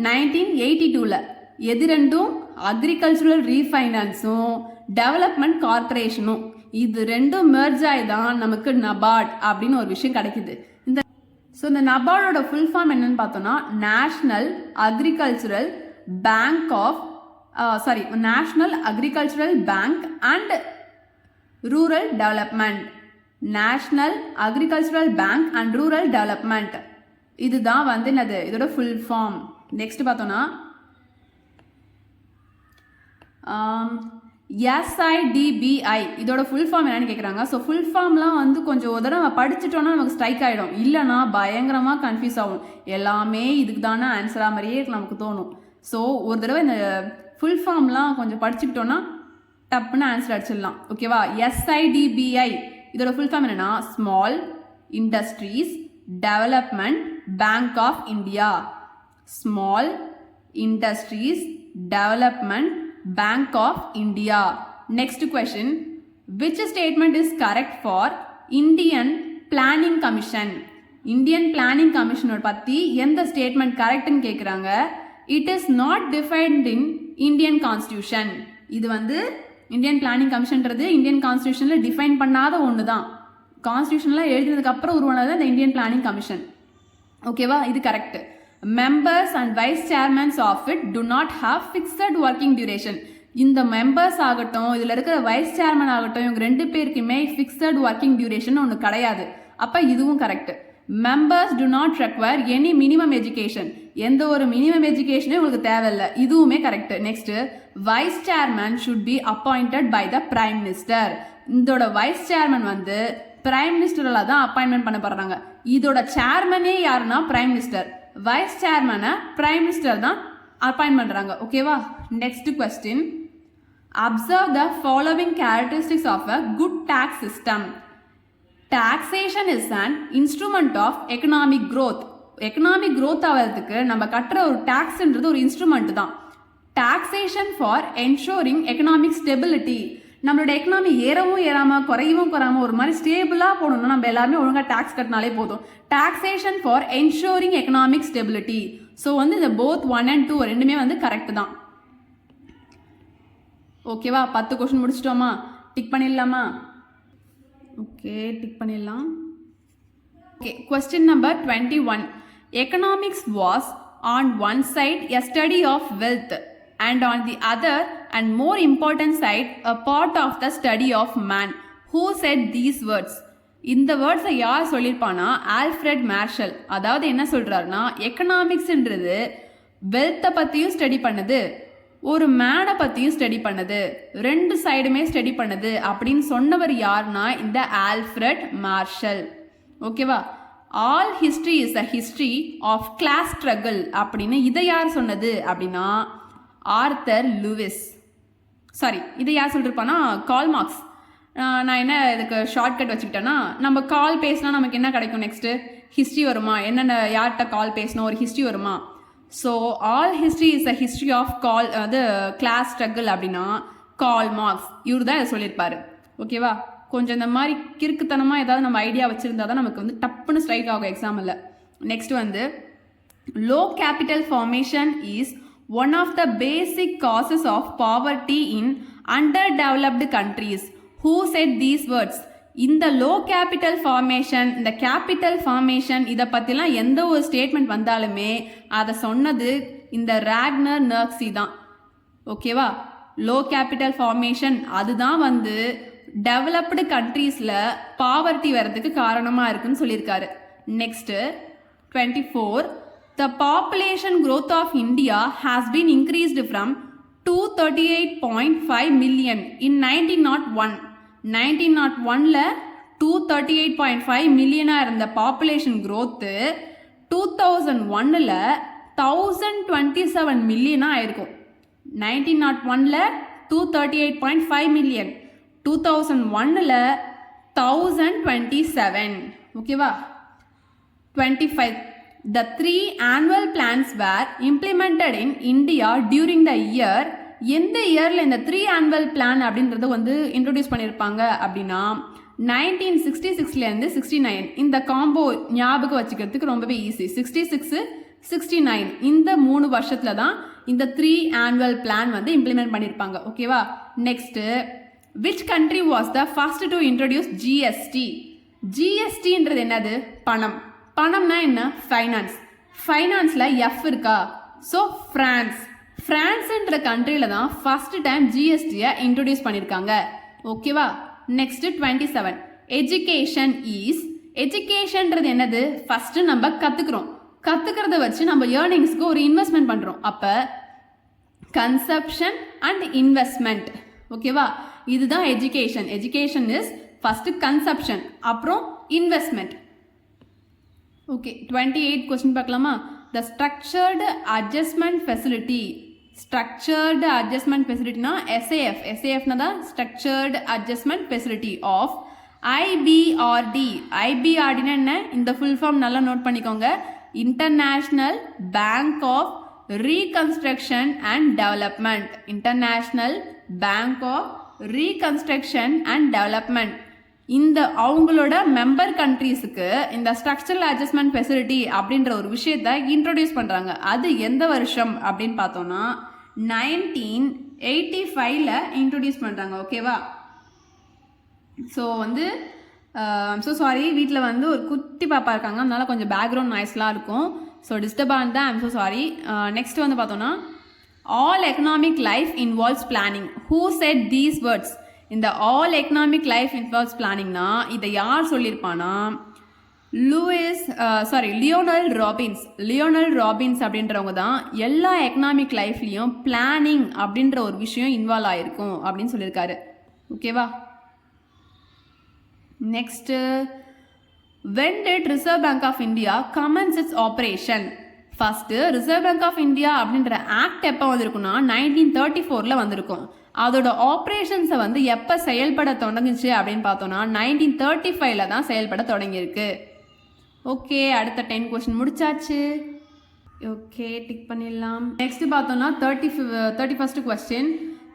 1982ல். எது ரெண்டும்? அக்ரிகல்ச்சுரல் ரீஃபைனான்ஸும் டெவலப்மெண்ட் கார்பரேஷனும். இது ரெண்டும் மெர்ஜ் ஆகி தான் நமக்கு நபார்ட் அப்படின்னு ஒரு விஷயம் கிடைக்குது. இந்த நபார்டோட ஃபுல் ஃபார்ம் என்னன்னு பார்த்தோம்னா national agricultural bank of national agricultural bank and rural development. National agricultural bank and rural development இதுதான் வந்து என்னது இதோட ஃபுல் ஃபார்ம். நெக்ஸ்ட் பார்த்தோன்னா SIDBI இதோட ஃபுல் ஃபார்ம் என்னன்னு கேட்குறாங்க. ஸோ ஃபுல் ஃபார்ம்லாம் வந்து கொஞ்சம் ஒரு தடவை நம்ம படிச்சுட்டோன்னா நமக்கு ஸ்ட்ரைக் ஆகிடும், இல்லைனா பயங்கரமாக கன்ஃபியூஸ் ஆகும். எல்லாமே இதுக்கு தானே ஆன்சராக மாதிரியே நமக்கு தோணும். ஸோ ஒரு தடவை இந்த ஃபுல் ஃபார்ம்லாம் கொஞ்சம் படிச்சுக்கிட்டோன்னா டப்புன்னு ஆன்சர் அடிச்சிடலாம். ஓகேவா? SIDBI இதோட ஃபுல் ஃபார்ம் என்னன்னா small industries development bank of India. Small industries development bank of India. Next question, which statement is correct for Indian planning commission? Indian planning கமிஷனோட பற்றி எந்த ஸ்டேட்மெண்ட் கரெக்ட்னு கேட்குறாங்க. It is not defined in Indian constitution. இது வந்து இந்தியன் பிளானிங் கமிஷன்றது இந்தியன் கான்ஸ்டியூஷனில் டிஃபைன் பண்ணாத ஒன்று தான். கான்ஸ்டியூஷன்லாம் எழுதினதுக்கு அப்புறம் உருவானது இந்த இந்தியன் பிளானிங் கமிஷன். ஓகேவா? இது correct. Members and vice chairmans of it do not have fixed working duration. இந்த மெம்பர்ஸ் ஆகட்டும் இதில் இருக்கிற வைஸ் சேர்மன் ஆகட்டும் இவங்க ரெண்டு பேருக்குமே ஃபிக்ஸட் ஒர்க்கிங் டியூரேஷன் ஒன்று கிடையாது. அப்போ இதுவும் correct. Members do not require any minimum education. எந்த ஒரு மினிமம் எஜுகேஷனே உங்களுக்கு தேவையில்லை. இதுவுமே correct. Next, vice chairman should be appointed by the prime minister. இதோட வைஸ் சேர்மன் வந்து பிரைம் மினிஸ்டரால தான் அப்பாயின்மெண்ட் பண்ண போறாங்க. இதோட சேர்மனே யாருன்னா பிரைம் மினிஸ்டர். வைஸ் சேர்மனை பிரைம் மினிஸ்டர் தான் அப்பாயின்ட் பண்றாங்க. ஓகேவா? Next question, observe the following characteristics of a good tax system. Taxation is an instrument of economic growth. Economic growth ஆகிறதுக்கு நம்ம கட்டுற ஒரு டேக்ஸ்ன்றது ஒரு இன்ஸ்ட்ருமெண்ட் தான். Taxation for ensuring economic stability. நம்மளோட எக்கனாமி ஏறவும் ஏறாமல் குறையவும் குறையாமல் ஒரு மாதிரி ஸ்டேபிளாக போகணும்னா நம்ம எல்லாருமே ஒழுங்காக டேக்ஸ் கட்டினாலே போதும். Taxation for ensuring economic stability. So வந்து இந்த போத் 1 and 2 ரெண்டுமே வந்து கரெக்ட் தான். ஓகேவா? 10 கொஸ்டின் முடிச்சிட்டோமா? டிக் பண்ணிடலாமா? ஓகே, டிக் பண்ணிடலாம். Okay, question number 21. Economics was on one side a study of wealth and on the other and more important side a part of the study of man. Who said these words? இந்த வேர்ட்ஸை யார் சொல்லியிருப்பானா ஆல்ஃப்ரெட் மார்ஷல். அதாவது என்ன சொல்கிறாருன்னா எக்கனாமிக்ஸ்ன்றது வெல்த்தை பற்றியும் ஸ்டடி பண்ணுது, ஒரு மேனை பற்றியும் ஸ்டடி பண்ணுது, ரெண்டு சைடுமே ஸ்டடி பண்ணுது அப்படின்னு சொன்னவர் யாருன்னா இந்த ஆல்ஃப்ரெட் மார்ஷல். ஓகேவா? All history is a history of class struggle அப்படின்னு இதை யார் சொன்னது அப்படின்னா ஆர்தர் லூயிஸ். சாரி, இதை யார் சொல்லியிருப்பானா கார்ல் மார்க்ஸ். நான் என்ன இதுக்கு ஷார்ட்கட் வச்சுக்கிட்டேன்னா, நம்ம கால் பேசினா நமக்கு என்ன கிடைக்கும்? நெக்ஸ்ட்டு ஹிஸ்ட்ரி வருமா? என்னென்ன யார்கிட்ட கால் பேசணும் ஒரு ஹிஸ்ட்ரி வருமா? So all history is a history of class struggle அப்படின்னா கார்ல் மார்க்ஸ் இவர் தான் இதை சொல்லியிருப்பாரு. ஓகேவா? கொஞ்சம் இந்த மாதிரி கிறுக்குத்தனமாக ஏதாவது நம்ம ஐடியா வச்சுருந்தா தான் நமக்கு வந்து டப்புன்னு ஸ்ட்ரைக் ஆகும் எக்ஸாமில். நெக்ஸ்ட் வந்து low capital formation is one of the basic causes of poverty in underdeveloped countries. Who said these words? இந்த லோ கேபிட்டல் ஃபார்மேஷன், இந்த கேபிட்டல் ஃபார்மேஷன் இதை பற்றிலாம் எந்த ஒரு ஸ்டேட்மெண்ட் வந்தாலுமே அதை சொன்னது இந்த ராக்னர் நர்க்ஸி தான். ஓகேவா? லோ கேபிட்டல் ஃபார்மேஷன் அதுதான் வந்து டெவலப்டு கண்ட்ரீஸில் பாவர்ட்டி வர்றதுக்கு காரணமாக இருக்குன்னு சொல்லியிருக்காரு. Next 24. The population growth of India has been increased from 238.5 million in 1901. 1901ல 238.5 மில்லியனாக இருந்த பாப்புலேஷன் க்ரோத்து 2001ல் 1027 மில்லியனாக ஆயிருக்கும். 1901ல் 238.5 மில்லியன், 2001ல் 1027. ஓகேவா? 25. The 3 annual plans were implemented in India during the year. எந்த இயரில் இந்த 3 annual plan அப்படின்றத வந்து இன்ட்ரோடியூஸ் பண்ணியிருப்பாங்க அப்படின்னா 1966லேருந்து 69. இந்த காம்போ ஞாபகம் வச்சுக்கிறதுக்கு ரொம்பவே ஈஸி. 66, 69 இந்த 3 வருஷத்தில் தான் இந்த 3 annual plan வந்து இம்ப்ளிமெண்ட் பண்ணியிருப்பாங்க. ஓகேவா? Next, which country was the first to introduce GST? GSTன்றது என்னது? பணம். பணம்னா என்ன? ஃபைனான்ஸ். ஃபைனான்ஸில் எஃப் இருக்கா? So France. ஃப்ரான்ஸுன்ற கண்ட்ரியில் தான் ஃபர்ஸ்ட் டைம் ஜிஎஸ்டியை இன்ட்ரடியூஸ் பண்ணியிருக்காங்க. ஓகேவா? நெக்ஸ்ட்டு 27. Education is. எஜுகேஷன்றது என்னது? ஃபஸ்ட்டு நம்ம கற்றுக்கிறத வச்சு நம்ம ஏர்னிங்ஸ்க்கு ஒரு இன்வெஸ்ட்மெண்ட் பண்ணுறோம். அப்போ கன்சப்ஷன் அண்ட் இன்வெஸ்ட்மெண்ட். ஓகேவா? இதுதான் education. Education is first consumption, அப்புறம் இன்வெஸ்ட்மெண்ட். ஓகே, 28 கொஸ்டின் பார்க்கலாமா? The structured adjustment facility. Structured adjustment ஃபெசிலிட்டினா எஸ்ஏஎஃப். எஸ்ஏஎஃப்னா தான் structured adjustment facility of IBRD. ஐபிஆர்டினா என்ன? இந்த ஃபுல் ஃபார்ம் நல்லா நோட் பண்ணிக்கோங்க. International bank of reconstruction and development. International bank of reconstruction and development. இந்த அவங்களோட மெம்பர் கண்ட்ரீஸுக்கு இந்த ஸ்ட்ரக்சரல் அட்ஜஸ்ட்மெண்ட் ஃபெசிலிட்டி அப்படின்ற ஒரு விஷயத்தை இன்ட்ரோடியூஸ் பண்ணுறாங்க. அது எந்த வருஷம் அப்படின்னு பார்த்தோன்னா 1985ல் இன்ட்ரோடியூஸ் பண்ணுறாங்க. ஓகேவா? ஸோ வந்து ஸோ சாரி, வீட்டில் வந்து ஒரு குட்டி பாப்பா இருக்காங்க, அதனால கொஞ்சம் பேக்ரவுண்ட் நாய்ஸ்லாம் இருக்கும். ஸோ டிஸ்டர்பாக இருந்தால் ஐம் ஸோ சாரி. நெக்ஸ்ட் வந்து பார்த்தோன்னா all economic life involves planning. Who said these words? இந்த ஆல் எக்கனாமிக் லைஃப் இன்வால்வ்ஸ் பிளானிங்னா இதை யார் சொல்லியிருப்பானா? Lionel Robbins. லியோனல் ராபின்ஸ் அப்படின்றவங்க தான் எல்லா எக்கனாமிக் லைஃப்லேயும் பிளானிங் அப்படின்ற ஒரு விஷயம் இன்வால்வ் ஆகிருக்கும் அப்படின்னு சொல்லியிருக்காரு. ஓகேவா? Next, when did reserve bank of India commence its operation? First reserve bank of India அப்படின்ற ஆக்ட் எப்போ வந்திருக்குன்னா 1934ல் வந்திருக்கும். அதோட ஆப்ரேஷன்ஸை வந்து எப்போ செயல்பட தொடங்குச்சு அப்படின்னு பார்த்தோன்னா 1935ல் தான் செயல்பட தொடங்கியிருக்கு. ஓகே, அடுத்த 10 கொஸ்டின் முடிச்சாச்சு. ஓகே, டிக் பண்ணிடலாம். நெக்ஸ்ட் பார்த்தோன்னா 31st question.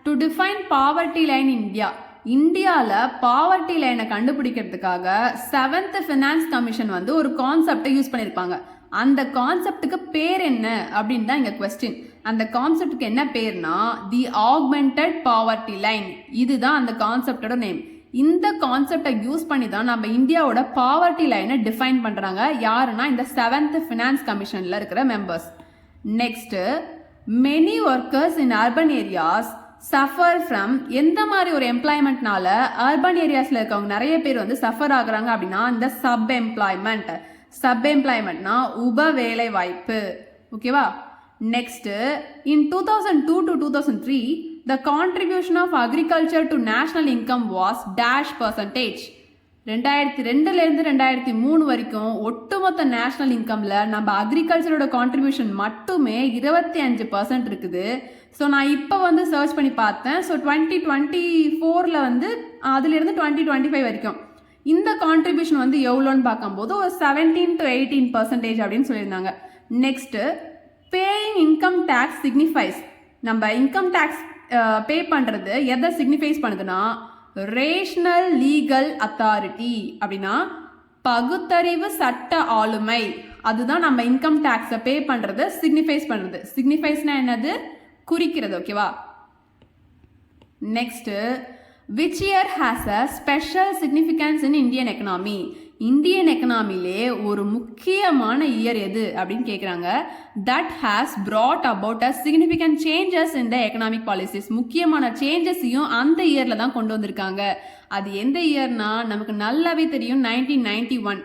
To define poverty line India. இந்தியாவில் பாவர்ட்டி லைனை கண்டுபிடிக்கிறதுக்காக 7th ஃபினான்ஸ் கமிஷன் வந்து ஒரு கான்செப்டை யூஸ் பண்ணியிருப்பாங்க. அந்த கான்செப்டுக்கு பேர் என்ன அப்படின்னு தான் இங்கே கொஸ்டின். அந்த கான்செப்டுக்கு என்ன பேர்னா தி ஆக்மெண்டட் பாவர்ட்டி லைன். இதுதான் அந்த கான்செப்டோட நேம். இந்த கான்செப்டை யூஸ் பண்ணி தான் நம்ம இந்தியாவோட பாவர்ட்டி லைனை டிஃபைன் பண்ணுறாங்க. யாருன்னா இந்த 7th ஃபினான்ஸ் கமிஷனில் இருக்கிற members. Next, many workers in urban areas suffer from. எந்த மாதிரி ஒரு எம்ப்ளாய்மெண்ட்னால அர்பன் ஏரியாஸில் இருக்கவங்க நிறைய பேர் வந்து சஃபர் ஆகுறாங்க அப்படின்னா இந்த சப் எம்ப்ளாய்மெண்ட். சப் எம்ப்ளாய்மெண்ட்னா உப வேலை வாய்ப்பு. ஓகேவா? Next, in 2002 to 2003 the contribution of agriculture to national income was %. 2002லேருந்து 2003 வரைக்கும் ஒட்டுமொத்த நேஷ்னல் இன்கமில் நம்ம அக்ரிகல்ச்சரோட கான்ட்ரிபியூஷன் மட்டுமே 25% இருக்குது. ஸோ நான் இப்போ வந்து சர்ச் பண்ணி பார்த்தேன். ஸோ 2024ல் வந்து அதுலேருந்து 2025 வரைக்கும் இந்த கான்ட்ரிபியூஷன் வந்து எவ்வளோன்னு பார்க்கும்போது ஒரு 17 to 18% அப்படின்னு சொல்லியிருந்தாங்க. Next, paying income tax signifies. நம்ம இன்கம் டேக்ஸ் பே பண்ணுறது எதை சிக்னிஃபைஸ் பண்ணுதுன்னா ரேஷனல் லீகல் அத்தாரிட்டி. அப்படின்னா பகுத்தறிவு சட்ட ஆளுமை அதுதான் நம்ம இன்கம் டேக்ஸை பே பண்ணுறது சிக்னிஃபைஸ் பண்ணுறது. சிக்னிஃபைஸ்னா என்னது? குறிக்கிறது. ஓகேவா? Next, which year has a special significance in Indian economy? Indian எக்கனாமிலே ஒரு முக்கியமான இயர் எது அப்படின்னு கேட்குறாங்க. that has brought about a significant changes in the economic policies. முக்கியமான சேஞ்சஸையும் அந்த இயரில் தான் கொண்டு வந்திருக்காங்க. அது எந்த இயர்னா நமக்கு நல்லாவே தெரியும், 1991.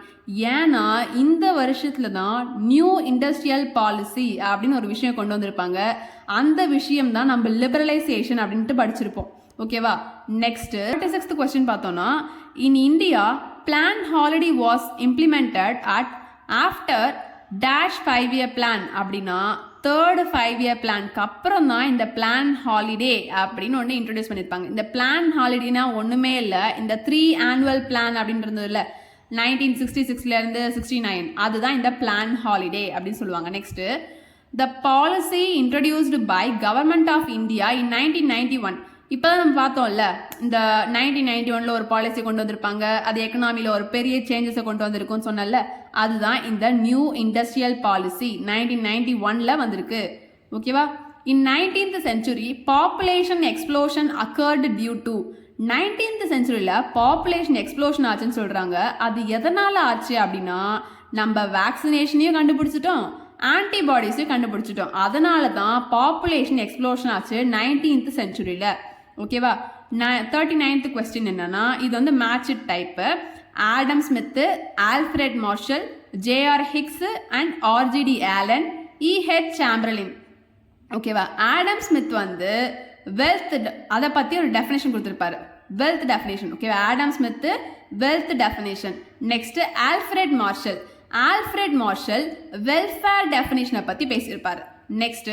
ஏன்னா இந்த வருஷத்துல தான் நியூ இண்டஸ்ட்ரியல் பாலிசி அப்படின்னு ஒரு விஷயம் கொண்டு வந்திருப்பாங்க. அந்த விஷயம் தான் நம்ம லிபரலைசேஷன் அப்படின்ட்டு படிச்சிருப்போம். ஓகேவா? நெக்ஸ்ட் 36th கொஸ்டின் பார்த்தோம்னா, in India plan holiday was implemented at after dash 5-year plan அப்படின்னா தேர்டு 5-year பிளான்க்கு அப்புறம் தான் இந்த பிளான் ஹாலிடே அப்படின்னு ஒன்று இன்ட்ரடியூஸ் பண்ணியிருப்பாங்க. இந்த பிளான் ஹாலிடேனா ஒன்றுமே இல்லை, இந்த 3 annual பிளான் அப்படின்றது இல்லை, 1966லேருந்து 69 அதுதான் இந்த பிளான் ஹாலிடே அப்படின்னு சொல்லுவாங்க. Next, the policy introduced by government of India in 1991. இப்போ தான் நம்ம பார்த்தோம்ல, இந்த 1991 ஒரு பாலிசி கொண்டு வந்திருப்பாங்க, அது எக்கனாமியில் ஒரு பெரிய சேஞ்சஸை கொண்டு வந்திருக்கும்னு சொன்னல, அதுதான் இந்த நியூ இண்டஸ்ட்ரியல் பாலிசி 1991 வந்திருக்கு. ஓகேவா? In 19th century population explosion occurred due to 19th centuryல பாப்புலேஷன் எக்ஸ்ப்ளோஷன் ஆச்சுன்னு சொல்கிறாங்க. அது எதனால் ஆச்சு அப்படின்னா, நம்ம வேக்சினேஷனையும் கண்டுபிடிச்சிட்டோம், ஆன்டிபாடிஸையும் கண்டுபிடிச்சிட்டோம். அதனால தான் பாப்புலேஷன் எக்ஸ்ப்ளோஷன் ஆச்சு 19th centuryல. ஓகேவா? 39th கொஸ்டின் என்னன்னா, இது வந்து matched type. Adam Smith, Alfred Marshall, JR Hicks and RGD Allen, EH Chamberlin. ஓகேவா? ஆடம் ஸ்மித் வந்து வெல்த், அதை பற்றி ஒரு டெஃபினேஷன் கொடுத்துருப்பாரு, வெல்த் டெஃபினேஷன். ஓகேவா? Adam Smith wealth definition. Next Alfred Marshall, welfare டெஃபினேஷனை பற்றி பேசியிருப்பாரு. Next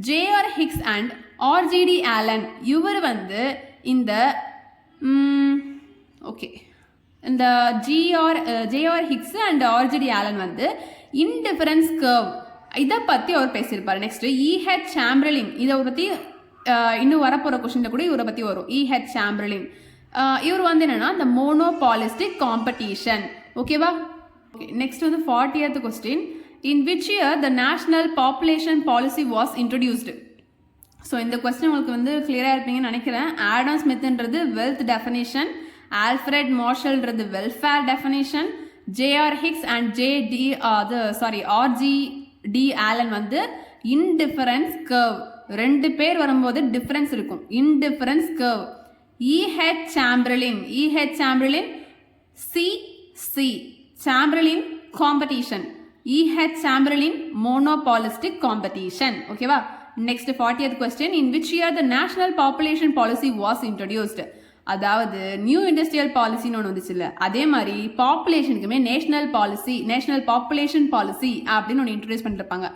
JR Hicks and RGD Allen, இவர் வந்து இந்த இந்த JR Hicks and RGD Allen வந்து இன்டிஃபரன்ஸ் கர்வ் இதை பற்றி அவர் பேசியிருப்பார். நெக்ஸ்ட் இஹெச் சாம்பர்லின், இதை பற்றி இன்னும் வரப்போகிற கொஸ்டினில் கூட இவரை பற்றி வரும். இஹெச் சாம்பர்லின் இவர் வந்து என்னன்னா இந்த மோனோபாலிஸ்டிக் காம்படிஷன். ஓகேவா? நெக்ஸ்ட் வந்து 40th question, in which year the national population policy was introduced. So இந்த கொஸ்டின் உங்களுக்கு வந்து கிளியராக இருப்பீங்கன்னு நினைக்கிறேன். ஆடம் ஸ்மித்ன்றது வெல்த் டெஃபினேஷன், ஆல்ஃப்ரெட் மார்ஷல்ன்றது welfare definition, JR Hicks and RGD Allen வந்து இன்டிஃபரன்ஸ் கர்வ். 2 பேர் வரும்போது டிஃபரன்ஸ் இருக்கும், indifference curve. EH Chamberlin C Chamberlin competition, EH Chamberlin monopolistic competition. ஓகேவா? Next 40th question, in which year the national population policy was introduced. அதாவது நியூ இண்டஸ்ட்ரியல் பாலிசின்னு ஒன்று வந்துச்சுல்ல, அதே மாதிரி பாப்புலேஷனுக்குமே நேஷனல் பாப்புலேஷன் பாலிசி அப்படின்னு ஒன்று இன்ட்ரடியூஸ் பண்ணிருப்பாங்க.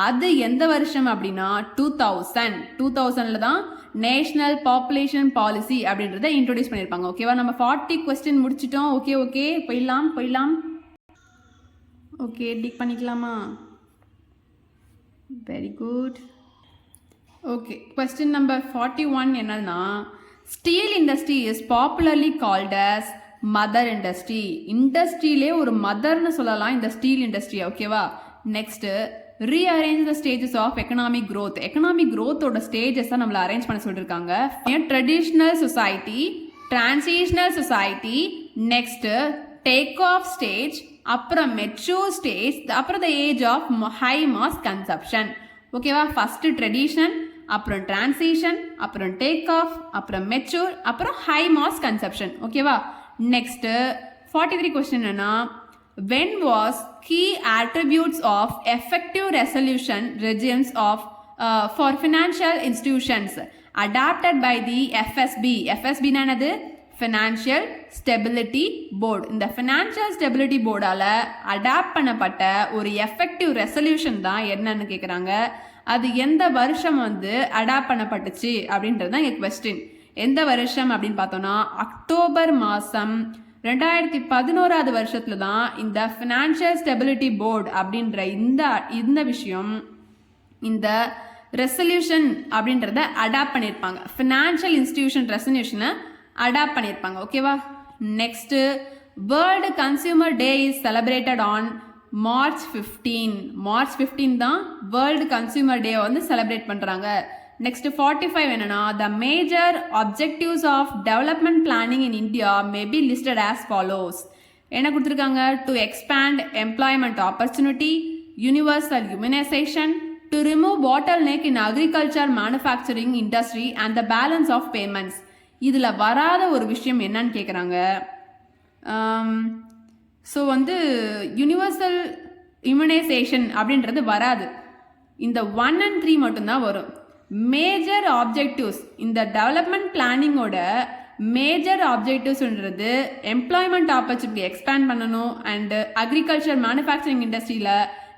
அது எந்த வருஷம் அப்படின்னா 2000 தான் நேஷனல் பாப்புலேஷன் பாலிசி அப்படின்றத இன்ட்ரடியூஸ் பண்ணியிருப்பாங்க. ஓகேவா? நம்ம 40 கொஸ்டின் முடிச்சிட்டோம். ஓகே போயிடலாம். ஓகே, டிக் பண்ணிக்கலாமா? Very good. Okay, question number 41 என்னன்னா, steel industry is popularly called as mother industry. இண்டஸ்ட்ரியிலே ஒரு மதர்னு சொல்லலாம் இந்த ஸ்டீல் இண்டஸ்ட்ரி. ஓகேவா? Next rearrange the stages of economic growth. economic growth ஓட stages தான் நம்மள அரேஞ்ச் பண்ண சொல்லிருக்காங்க. traditional society, transitional society, next take off stage, அப்புறம் mature stage, அப்புறம் the age of high mass consumption. ஓகேவா? ஃபர்ஸ்ட் ட்ரெடிஷன், அப்புறம் டிரான்சிஷன், அப்புறம் டேக் ஆஃப், அப்புறம் மெச்சூர், அப்புறம் ஹை மாஸ் கன்சப்ஷன். ஓகேவா? நெக்ஸ்ட் 43 கொஸ்டின் என்னன்னா, when was key attributes of effective resolution regimes of for financial institutions adapted by the FSB. FSB என்னது? Financial Stability Board. இந்த Financial Stability Boardஆல அடாப்ட் பண்ணப்பட்ட ஒரு எஃபெக்டிவ் ரெசல்யூஷன் தான் என்னன்னு கேட்குறாங்க. அது எந்த வருஷம் வந்து அடாப்ட் பண்ணப்பட்டுச்சு அப்படின்றது தான் எங்கள் கொஸ்டின். எந்த வருஷம் அப்படின்னு பார்த்தோன்னா, அக்டோபர் மாதம் 2011 வருஷத்துல தான் இந்த ஃபினான்ஷியல் ஸ்டெபிலிட்டி போர்டு அப்படின்ற இந்த விஷயம், இந்த ரெசல்யூஷன் அப்படின்றத அடாப்ட் பண்ணியிருப்பாங்க. ஃபினான்ஷியல் இன்ஸ்டிடியூஷன் ரெசல்யூஷனை அடாப்ட் பண்ணியிருப்பாங்க. ஓகேவா? Next world consumer day is celebrated on March 15 தான் வேர்ல்டு கன்சியூமர் டே வந்து செலிப்ரேட் பண்ணுறாங்க. நெக்ஸ்ட் 45 என்னன்னா the major objectives of development planning in India may be listed as follows. என்ன கொடுத்துருக்காங்க? To expand employment opportunity, universal immunisation, to remove bottleneck in agriculture manufacturing industry and the balance of payments. இதில் வராத ஒரு விஷயம் என்னன்னு கேட்குறாங்க. ஸோ வந்து யூனிவர்சல் இம்யூனைசேஷன் அப்படின்றது வராது. இந்த 1 and 3 மட்டும்தான் வரும். மேஜர் ஆப்ஜெக்டிவ்ஸ், இந்த டெவலப்மெண்ட் பிளானிங்கோட மேஜர் ஆப்ஜெக்டிவ்ஸ்ன்றது எம்ப்ளாய்மெண்ட் ஆப்பர்ச்சுனிட்டி எக்ஸ்பேண்ட் பண்ணணும் அண்டு அக்ரிகல்ச்சர் மேனுஃபேக்சரிங் இண்டஸ்ட்ரியில்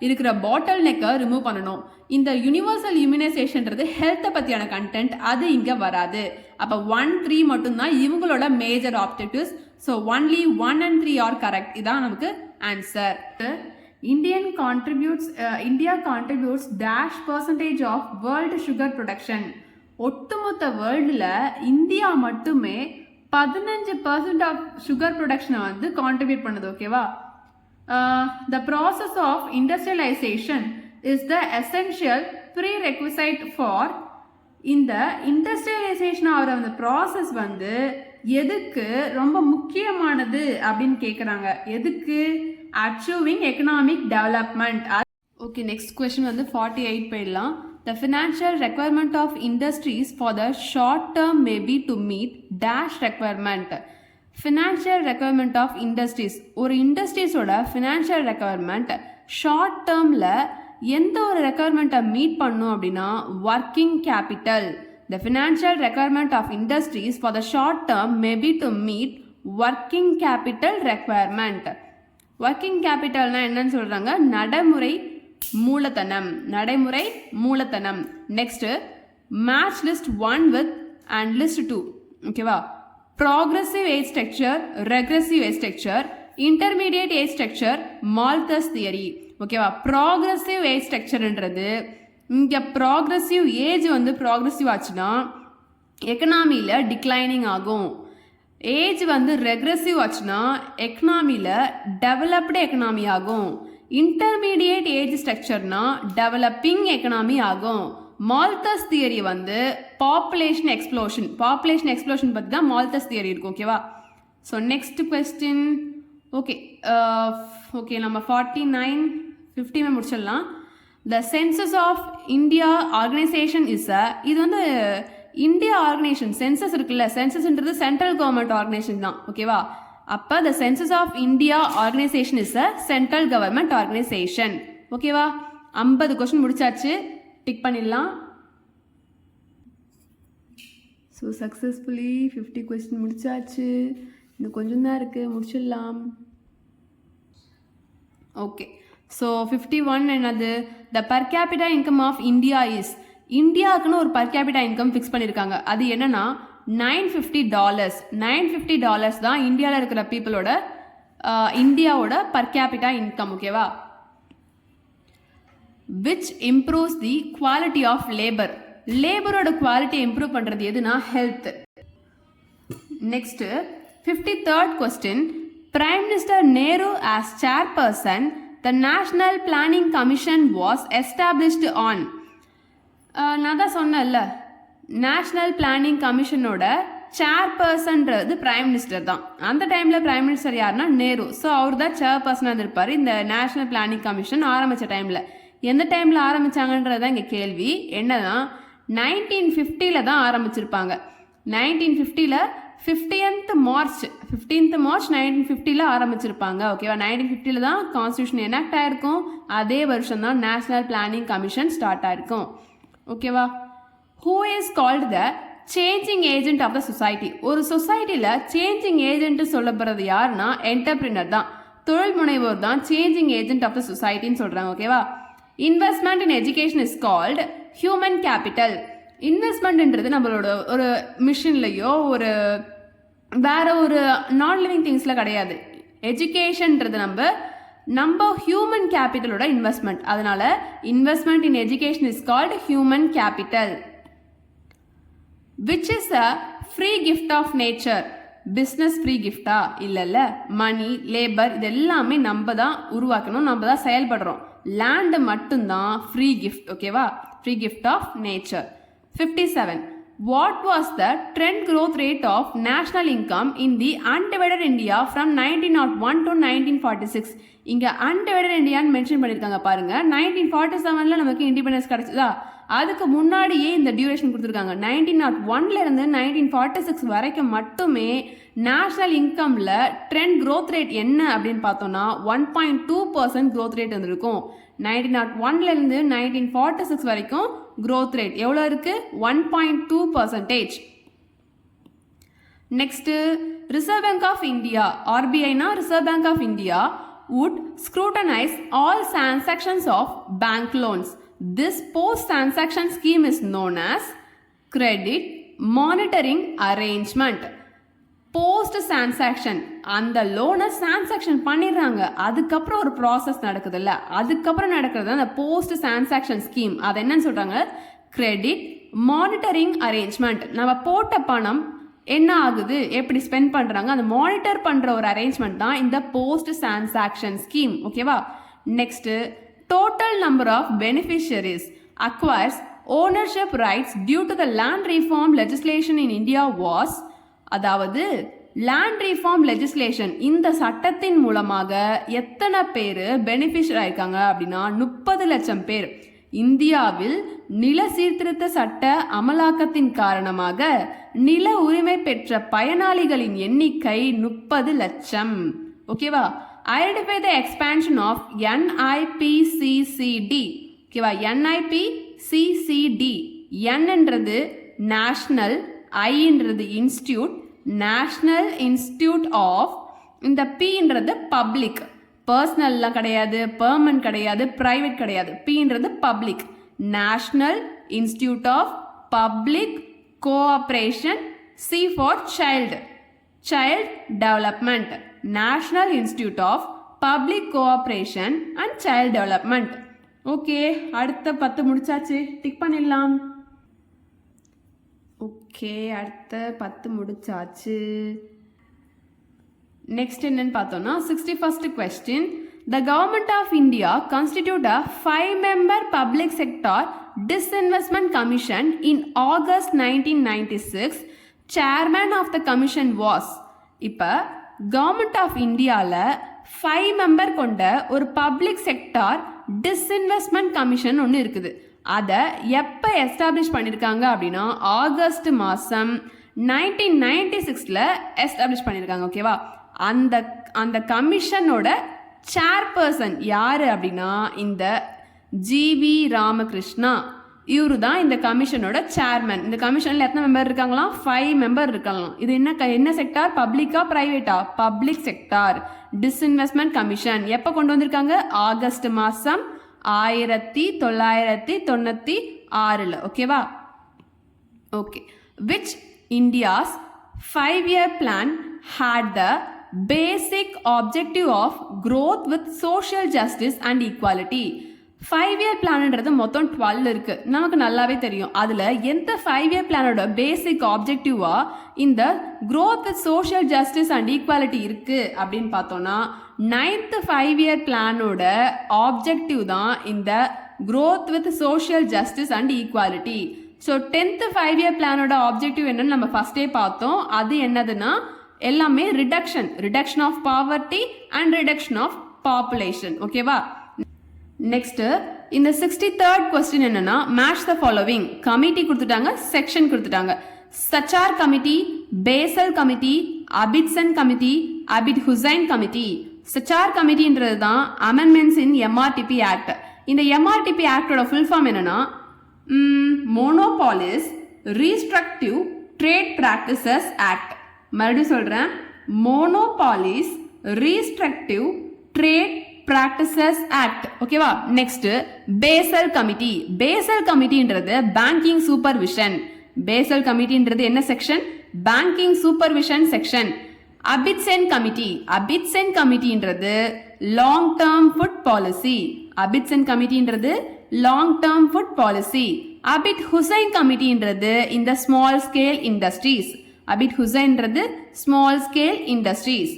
இருக்கிற பாட்டில் நெக்கை ரிமூவ் பண்ணணும். இந்த யூனிவர்சல் இம்யூனைசேஷன்றது ஹெல்த்தை பற்றியான கண்டென்ட், அது இங்கே வராது. அப்போ 1, 3 மட்டும்தான் இவங்களோட major objectives. So only 1 and 3 are correct. இதான் நமக்கு answer. India contributes -% of world sugar production. ஒட்டுமொத்த வேர்ல்டில் இந்தியா மட்டுமே 15% ஆஃப் சுகர் ப்ரொடக்ஷனை வந்து கான்ட்ரிபியூட் பண்ணுது. ஓகேவா? The process of industrialization is the essential prerequisite for இந்த இண்டஸ்ட்ரியலைசேஷன் ஆகிற அந்த ப்ராசஸ் வந்து எதுக்கு ரொம்ப முக்கியமானது அப்படின்னு கேட்குறாங்க. எதுக்கு? Achieving economic development. Okay, next question வந்து 48 போயிடலாம். The financial requirement of industries for the short term may be to meet dash requirement. Financial requirement of industries, ஒரு இண்டஸ்ட்ரீஸோட ஃபினான்ஷியல் ரெக்குவயர்மெண்ட் ஷார்ட் டேர்மில் எந்த ஒரு ரெக்குவயர்மெண்ட்டை மீட் பண்ணும் அப்படின்னா working capital. The financial requirement of industries for the short term may be to meet working capital requirement. Working கேபிட்டல்னா என்னன்னு சொல்கிறாங்க? நடைமுறை மூலதனம். Next match list 1 with and list 2. ஓகேவா? Progressive age structure, regressive age structure, intermediate age structure, Malthus theory. ஓகேவா? ப்ராக்ரெசிவ் ஏஜ் ஸ்ட்ரக்சர்ன்றது இங்கே ப்ராக்ரெசிவ் ஏஜ் வந்து ப்ராக்ரெசிவ் ஆச்சுன்னா எக்கனாமியில் டிக்ளைனிங் ஆகும். ஏஜ் வந்து ரெக்ரெசிவ் ஆச்சுன்னா எக்கனாமியில் டெவலப்டு எக்கனாமி ஆகும். இன்டர்மீடியேட் ஏஜ் ஸ்ட்ரக்சர்னா டெவலப்பிங் எக்கனாமி ஆகும். மால்தஸ் தியரி வந்து பாப்புலேஷன் எக்ஸ்ப்ளோஷன் பற்றி தான் மால்தஸ் தியரி இருக்கும். ஓகேவா? So next question. ஓகே நம்ம 49, 50 முடிச்சிடலாம். The census of India organisation இது வந்து இந்தியா ஆர்கனைசேஷன் சென்சஸ் இருக்குல்ல, சென்சஸ்ன்றது சென்ட்ரல் கவர்மெண்ட் ஆர்கனைசேஷன் தான். ஓகேவா? அப்போ the census of India organisation is a central government organisation. ஓகேவா? 50 கொஸ்டின் முடிச்சாச்சு, டிக் பண்ணிடலாம். ஸோ சக்ஸஸ்ஃபுல்லி 50 கொஸ்டின் முடிச்சாச்சு. இன்னும் கொஞ்சம் தான் இருக்குது, முடிச்சிடலாம். ஓகே, ஸோ 51 என்னது? The per capita income of India is. இந்தியாவுக்குன்னு ஒரு பர் கேபிட்டா இன்கம் ஃபிக்ஸ் பண்ணியிருக்காங்க. அது என்னன்னா $950. $950 தான் இந்தியாவில் இருக்கிற பீப்புளோட இந்தியாவோட பர் கேபிட்டா இன்கம். ஓகேவா? Which improves the quality of labour. லேபரோட குவாலிட்டி இம்ப்ரூவ் பண்ணுறது எதுனா health. Next 53rd question. Prime minister Nehru as chairperson the national planning commission was established on. நான் தான் சொன்னேன்ல, நேஷ்னல் பிளானிங் கமிஷனோட சேர்பர்சன்றது பிரைம் மினிஸ்டர் தான். அந்த டைமில் பிரைம் மினிஸ்டர் யாருன்னா நேரு. ஸோ அவர் தான் சேர்பர்சனாக இருந்திருப்பார் இந்த நேஷ்னல் பிளானிங் கமிஷன் ஆரம்பித்த டைமில். எந்த டைமில் ஆரம்பித்தாங்கன்றது தான் இங்கே கேள்வி. என்னன்னா 1950 தான் ஆரம்பிச்சிருப்பாங்க. 1950 15th March 1950 ஆரம்பிச்சிருப்பாங்க. ஓகேவா? 1950 தான் கான்ஸ்டியூஷன் எனாக்ட் ஆயிருக்கும். அதே வருஷம் தான் நேஷனல் பிளானிங் கமிஷன் ஸ்டார்ட் ஆயிருக்கும். ஓகேவா? Who is called the changing agent of the society. ஒரு சொசைட்டியில் சேஞ்சிங் ஏஜென்ட் சொல்லப்படுறது யாருன்னா என்டர்பிரினர் தான், தொழில் முனைவோர் தான் சேஞ்சிங் ஏஜென்ட் ஆஃப் த சொசைட்டின்னு சொல்கிறாங்க. ஓகேவா? Investment in education is called human capital. இன்வெஸ்ட்மெண்ட்ன்றது நம்மளோட ஒரு மிஷின்லையோ ஒரு வேற ஒரு நான் லிவிங் திங்ஸில் கிடையாது. எஜுகேஷன்ன்றது நம்ம ஹியூமன் கேபிட்டலோட இன்வெஸ்ட்மெண்ட். அதனால investment in education is called human capital. Which is a free gift of nature. Business free கிஃப்டா? இல்லைல்ல. மணி, லேபர் இது எல்லாமே நம்ம தான் உருவாக்கணும், நம்ம தான் செயல்படுறோம். லேண்டு மட்டும்தான் ஃப்ரீ கிஃப்ட். ஓகேவா? Free gift of nature. 57. What was the trend growth rate of national income in the undivided India from 1901 to 1946? இங்க undivided Indiaன்னு மென்ஷன் பண்ணியிருக்காங்க பாருங்க. 1947ல நமக்கு இண்டிபெண்டன்ஸ் கிடைச்சதா? அதுக்கு முன்னாடியே இந்த டியூரேஷன் கொடுத்துருக்காங்க. 1901ல இருந்து 1946 வரைக்கும் மட்டுமே நேஷனல் இன்கம்ல ட்ரெண்ட் growth rate என்ன அப்படின்னு பார்த்தோம்னா 1.2% growth rate இருந்திருக்கும். 1901ல இருந்து 1946 வரைக்கும் growth rate எவ்வளோ இருக்கு? 1.2%. நெக்ஸ்ட், ரிசர்வ் பேங்க் ஆஃப் இந்தியா, ஆர்பிஐனா Reserve bank of India would scrutinize all transactions of bank loans. This post-transaction scheme is known as credit monitoring arrangement. Post transaction, அந்த லோனை டிரான்சாக்ஷன் பண்ணிடுறாங்க, அதுக்கப்புறம் ஒரு ப்ராசஸ் நடக்குதுல்ல, அதுக்கப்புறம் நடக்கிறது அந்த போஸ்ட் டிரான்சாக்ஷன் ஸ்கீம். அது என்னன்னு சொல்றாங்க? Credit monitoring arrangement. நம்ம போட்ட பணம் என்ன ஆகுது, எப்படி ஸ்பெண்ட் பண்றாங்க, அந்த மானிட்டர் பண்ற ஒரு அரேஞ்ச்மெண்ட் தான் இந்த போஸ்ட் டிரான்சாக்ஷன் ஸ்கீம். ஓகேவா? Next, total number of beneficiaries acquires ownership rights due to the land reform legislation in India was, அதாவது லேண்ட் ரிஃபார்ம் லெஜிஸ்லேஷன், இந்த சட்டத்தின் மூலமாக எத்தனை பேர் பெனிஃபிஷியர் ஆயிருக்காங்க அப்படின்னா 30 லட்சம் பேர். இந்தியாவில் நில சீர்திருத்த சட்ட அமலாக்கத்தின் காரணமாக நில உரிமை பெற்ற பயனாளிகளின் எண்ணிக்கை 30 லட்சம். ஓகேவா? Identify the expansion of NIPCCD. ஓகேவா? NIPCCD. Nன்றது நேஷனல், ஐன்றது இன்ஸ்டியூட், நேஷனல் இன்ஸ்டியூட் ஆஃப், இந்த Pன்றது பப்ளிக், பர்சனல்லாம் கிடையாது, பெர்மனன்ட் கிடையாது, பிரைவேட் கிடையாது, Pன்றது public. National institute of public cooperation, C for child, child development, national institute of public cooperation and child development. Okay, அடுத்த 10 முடிச்சாச்சு, டிக் பண்ணிடலாம். ஓகே, அடுத்த 10 முடிச்சாச்சு. நெக்ஸ்ட் என்னன்னு பார்த்தோம்னா 61st question. The government of India constitute a 5-member public sector disinvestment commission in August 1996. Chairman of the commission was. இப்போ கவர்மெண்ட் ஆஃப் இந்தியாவில் 5 மெம்பர் கொண்ட ஒரு பப்ளிக் செக்டார் டிஸ்இன்வெஸ்ட்மெண்ட் கமிஷன் ஒன்று இருக்குது. அதை எப்போ எஸ்டாப்ளிஷ் பண்ணியிருக்காங்க அப்படின்னா ஆகஸ்ட் மாதம் 1996ல் எஸ்டாப்ளிஷ் பண்ணியிருக்காங்க. ஓகேவா? அந்த கமிஷனோட சேர்பர்சன் யார் அப்படின்னா இந்த ஜிவி ராமகிருஷ்ணா. இவரு தான் இந்த கமிஷனோட சேர்மன். இந்த கமிஷனில் எத்தனை மெம்பர் இருக்காங்களாம்? 5 மெம்பர் இருக்காங்களாம். இது என்ன செக்டார்? பப்ளிக்கா பிரைவேட்டா? Public sector disinvestment commission. எப்போ கொண்டு வந்திருக்காங்க? ஆகஸ்ட் மாதம் 1996. ஓகேவா? Okay. Which India's 5-year plan had the basic objective of growth with social justice and equality. 5-year பிளான்ன்றது மொத்தம் 12 இருக்கு, நமக்கு நல்லாவே தெரியும். அதுல எந்த 5-year பிளானோட பேசிக் ஆப்ஜெக்டிவா இந்த growth with social justice and equality இருக்கு அப்படின்னு பார்த்தோம்னா 9th 5-year பிளானோட ஆப்ஜெக்டிவ் தான் இந்த growth with social justice and equality. So 10th 5-year பிளானோட ஆப்ஜெக்டிவ் என்னன்னு நம்ம ஃபர்ஸ்டே பார்த்தோம். அது என்னதுன்னா எல்லாமே reduction of poverty and reduction of population. ஓகேவா? நெக்ஸ்ட் இந்த 63rd கொஸ்டின் என்னன்னா மேட்ச் த ஃபாலோவிங். கமிட்டி கொடுத்துட்டாங்க, செக்ஷன் கொடுத்துட்டாங்க. சச்சார் கமிட்டி, பேசல் கமிட்டி, அபிட்சன் கமிட்டி, அபிட் ஹுசைன் கமிட்டி. சச்சார் கமிட்டின்றது தான் அமெண்ட்மெண்ட்ஸ் இன் எம்ஆர்டிபி ஆக்ட். இந்த எம்ஆர்டிபி ஆக்டோட ஃபுல் ஃபார்ம் என்னன்னா monopolies restrictive trade practices act. மறுபடியும் சொல்றேன், monopolies restrictive trade practices act. ஓகேவா? Next Basel committee. பேசல் கமிட்டின்றது பேங்கிங் சூப்பர்விஷன். பேசல் கமிட்டின்றது என்ன செக்ஷன்? Banking supervision section. அபிட்சன் கமிட்டி. அபிட்சன் கமிட்டின்றது லாங் டேர்ம் ஃபுட் பாலிசி. அபிட்சன் கமிட்டின்றது long term food policy. Abid Hussain கமிட்டின்றது இந்த ஸ்மால் ஸ்கேல் இண்டஸ்ட்ரீஸ். அபிட் ஹுசைன்றது ஸ்மால் ஸ்கேல் இண்டஸ்ட்ரீஸ்.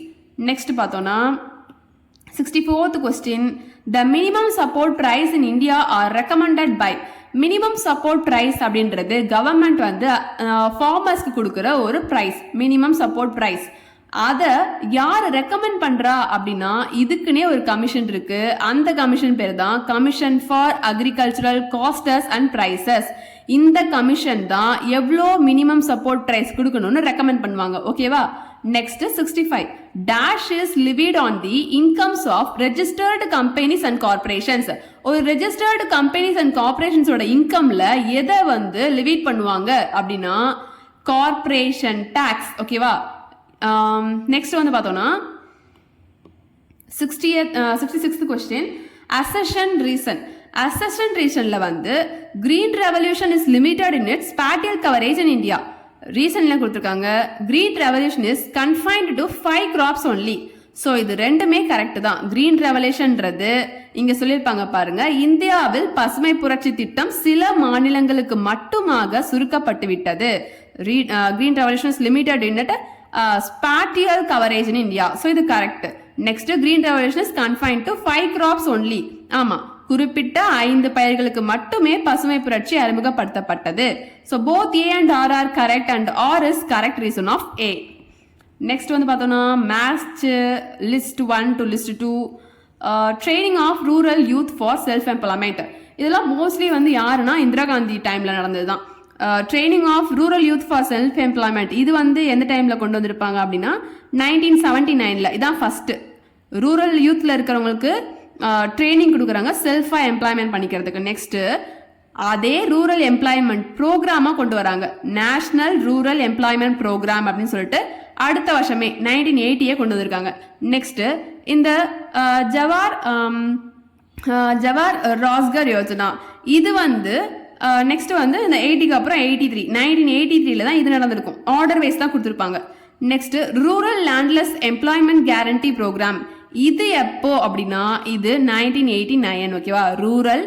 நெக்ஸ்ட் பார்த்தோன்னா 64th question, the minimum support price in India are recommended by. Minimum support price அப்படின்றது கவர்மெண்ட் வந்து ஃபார்மர்ஸ்க்கு கொடுக்குற ஒரு ப்ரைஸ், மினிமம் சப்போர்ட் ப்ரைஸ். அதை யார் ரெக்கமெண்ட் பண்றா அப்படின்னா இதுக்குன்னே ஒரு கமிஷன் இருக்கு. அந்த கமிஷன் பேர் தான் commission for agricultural cost us and prices. இந்த கமிஷன் தான் எவ்வளோ மினிமம் சப்போர்ட் ப்ரைஸ் கொடுக்கணும்னு ரெக்கமெண்ட் பண்ணுவாங்க. ஓகேவா? Next 65, dash is levied on the incomes of registered companies and corporations. ஒரு registered companies and corporations ஓட இன்கம்ல எதை வந்து லிவிட் பண்ணுவாங்க அப்படின்னா கார்பரேஷன் டாக்ஸ். ஓகேவா? நெக்ஸ்ட் வந்து பார்த்தோம்னா 66th question, accession reason. accession reasonல வந்து green revolution is limited in its spatial coverage in India. ரீசன்ல கொடுத்துருக்காங்க green revolution is confined to 5 crops only. So இது ரெண்டுமே கரெக்ட் தான். கிரீன் ரெவல்யூஷன்ன்றது இங்க சொல்லியிருப்பாங்க பாருங்க, இந்தியாவில் பசுமை புரட்சி திட்டம் சில மாநிலங்களுக்கு மட்டுமாக சுருக்கப்பட்டு விட்டது. Green revolution is limited in spatial coverage in India. So இது correct. Next green revolution is confined to 5 crops only. ஆமா, குறிப்பிட்ட 5 பயிர்களுக்கு மட்டுமே பசுமை புரட்சி அறிமுகப்படுத்தப்பட்டது. So both A and R are correct and R is correct reason of A. Next வந்து பார்த்தோம்னா match list 1 to list 2, training of rural youth for self employment. இதெல்லாம் மோஸ்ட்லி வந்து யாருன்னா இந்திரா காந்தி டைம்ல நடந்தது தான். Training of rural youth for self employment இது வந்து எந்த டைம்ல கொண்டு வந்திருப்பாங்க அப்படின்னா 1979ல. இதான் ஃபர்ஸ்ட் ரூரல் யூத்ல இருக்கிறவங்களுக்கு ட்ரைனிங் கொடுக்குறாங்க செல்ஃபாக எம்ப்ளாய்மெண்ட் பண்ணிக்கிறதுக்கு. நெக்ஸ்ட் அதே ரூரல் எம்ப்ளாய்மெண்ட் ப்ரோக்ராமாக கொண்டு வராங்க, நேஷனல் ரூரல் எம்ப்ளாய்மெண்ட் ப்ரோக்ராம் அப்படின்னு சொல்லிட்டு அடுத்த வருஷமே 1980 கொண்டு வந்திருக்காங்க. நெக்ஸ்ட் இந்த ஜவார் ரோஸ்கர் யோஜனா இது வந்து நெக்ஸ்ட் வந்து இந்த 80க்கு அப்புறம் 1983ல தான் இது நடந்திருக்கும். ஆர்டர் வைஸ் தான் கொடுத்துருப்பாங்க. Next rural landless employment guarantee programme இது எப்போ அப்படின்னா இது 1989. ஓகேவா? Rural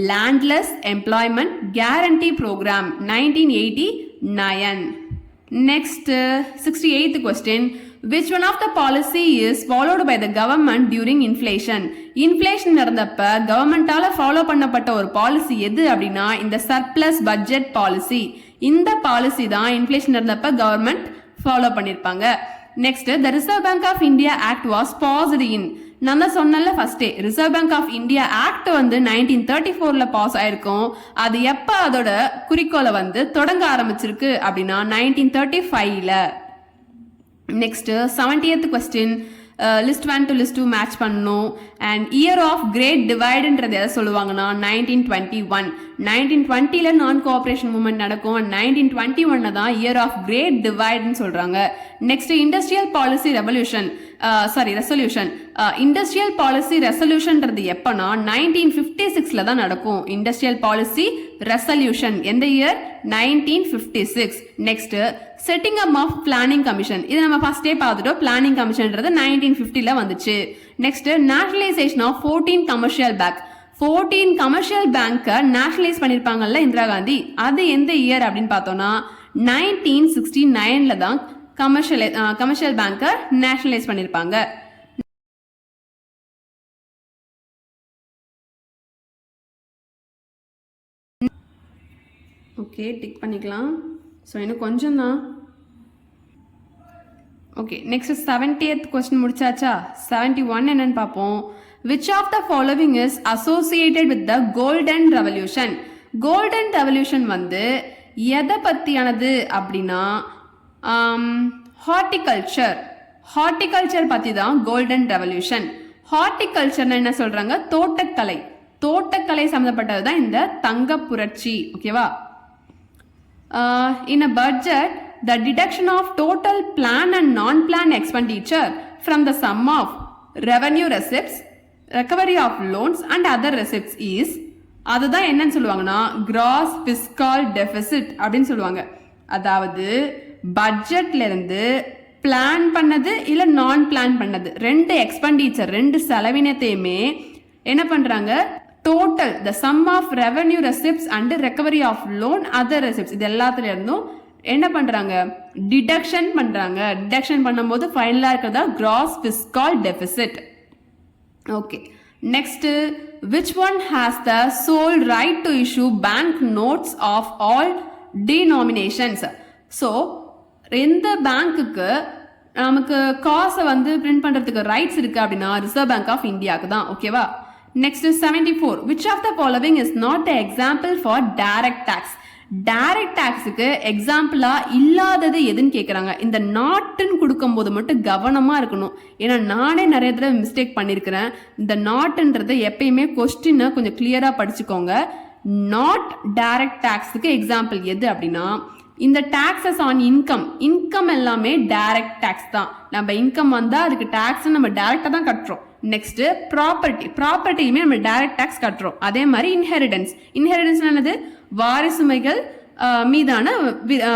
landless employment guarantee programme 1989. Next 68th question, which one of the policy is followed by the government during inflation? Inflation நடந்தப்ப கவர்மெண்டால ஃபாலோ பண்ணப்பட்ட ஒரு பாலிசி எது அப்படின்னா இந்த சர்ப்ளஸ் பட்ஜெட் பாலிசி. இந்த பாலிசி தான் இன்ஃப்ளேஷன் நடந்தப்ப கவர்மெண்ட் ஃபாலோ பண்ணிருப்பாங்க. Next the Reserve bank of India act was passed in. நான் தான் சொன்னல ஃபர்ஸ்டே Reserve bank of India act வந்து 1934ல பாஸ் ஆயிருக்கும். அது எப்ப அதோட குறிக்கோளை வந்து தொடங்க ஆரம்பிச்சிருக்கு அப்படின்னா 1935ல. Next 70th question, list 1 to list 2 match பண்ணணும். அண்ட் இயர் ஆஃப் கிரேட் டிவைடுன்றது எதை சொல்லுவாங்கன்னா 1921. 1920ல நான் கோஆபரேஷன் மூவ்மெண்ட் நடக்கும். 1921 தான் இயர் ஆஃப் கிரேட் டிவைடுன்னு சொல்றாங்க. Next industrial policy resolution. Industrial policy ரெசல்யூஷன்ன்றது எப்பனா 1956ல தான் நடக்கும். இண்டஸ்ட்ரியல் பாலிசி ரெசல்யூஷன் எந்த year? 1956. Next setting up of planning commission. இது நம்ம ஃபர்ஸ்டே பார்த்துட்டோம். பிளானிங் கமிஷன்ன்றது 1950ல வந்துச்சு. Next nationalisation of 14 commercial bank. 14 commercial பேங்கை நேஷனலைஸ் பண்ணிருப்பாங்கல்ல இந்திரா காந்தி, அது எந்த இயர் அப்படின்னு பார்த்தோம்னா 1969ல தான் கமர்ஷியல் பேங்கை நேஷனலைஸ் பண்ணிருப்பாங்க. ஓகே, டிக் பண்ணிக்கலாம். ஸோ இன்னும் கொஞ்சம் தான். Okay, next 70th question முடிச்சாச்சா? 71 என்னன்னு பார்ப்போம். Which of the following is associated with the golden revolution? golden revolution வந்து எதை பற்றியானது அப்படின்னா ஹார்டிகல்ச்சர். ஹார்டிகல்ச்சர் பற்றி தான் கோல்டன் ரெவல்யூஷன். ஹார்டிகல்ச்சர்னு என்ன சொல்கிறாங்க? தோட்டக்கலை. தோட்டக்கலை சம்மந்தப்பட்டது தான் இந்த தங்க புரட்சி. ஓகேவா? In a budget, the deduction of total plan and non-plan expenditure from the sum of revenue receipts, recovery of loans and other receipts is, அதுதான் என்னன்னு சொல்லுவாங்கன்னா gross fiscal deficit அப்படின்னு சொல்லுவாங்க. அதாவது பட்ஜெட்ல இருந்து பிளான் பண்ணது இல்ல நான் பிளான் பண்ணது ரெண்டு எக்ஸ்பெண்டிச்சர் ரெண்டு செலவினத்தையுமே என்ன பண்றாங்க? Total the sum of revenue receipts and recovery of loan other receipts இது எல்லாத்துல இருந்தும் என்ன பண்ணுறாங்க, டிடக்ஷன் பண்ணுறாங்க. டிடக்ஷன் பண்ணும்போது ஃபைனலாக இருக்கிறதா gross fiscal deficit. Okay, next, which one has the sole right to issue bank notes of all denominations? So எந்த பேங்க்குக்கு நமக்கு காசை வந்து பிரிண்ட் பண்ணுறதுக்கு ரைட்ஸ் இருக்குது அப்படின்னா ரிசர்வ் பேங்க் ஆஃப் இந்தியாவுக்கு தான். ஓகேவா? Next 74, which of the following is not the example for direct tax? Direct டேக்ஸுக்கு எக்ஸாம்பிளாக இல்லாதது எதுன்னு கேட்குறாங்க. இந்த நாட்டுன்னு கொடுக்கும்போது மட்டும் கவனமாக இருக்கணும். ஏன்னா நானே நிறைய தடவை மிஸ்டேக் பண்ணியிருக்கிறேன். இந்த நாட்டுன்றதை எப்பயுமே கொஸ்டினை கொஞ்சம் கிளியராக படிச்சுக்கோங்க. நாட் டைரக்ட் டேக்ஸுக்கு எக்ஸாம்பிள் எது அப்படின்னா இந்த டாக்ஸஸ் ஆன் இன்கம் எல்லாமே டைரக்ட் டேக்ஸ் தான். நம்ம இன்கம் வந்தால் அதுக்கு டேக்ஸ் நம்ம டைரக்டாக தான் கட்டுறோம். நெக்ஸ்ட் ப்ராப்பர்ட்டியுமே நம்ம டைரக்ட் டேக்ஸ் கட்டுறோம். அதே மாதிரி இன்ஹெரிடன்ஸ் என்னது, வாரிசுமைகள் மீதான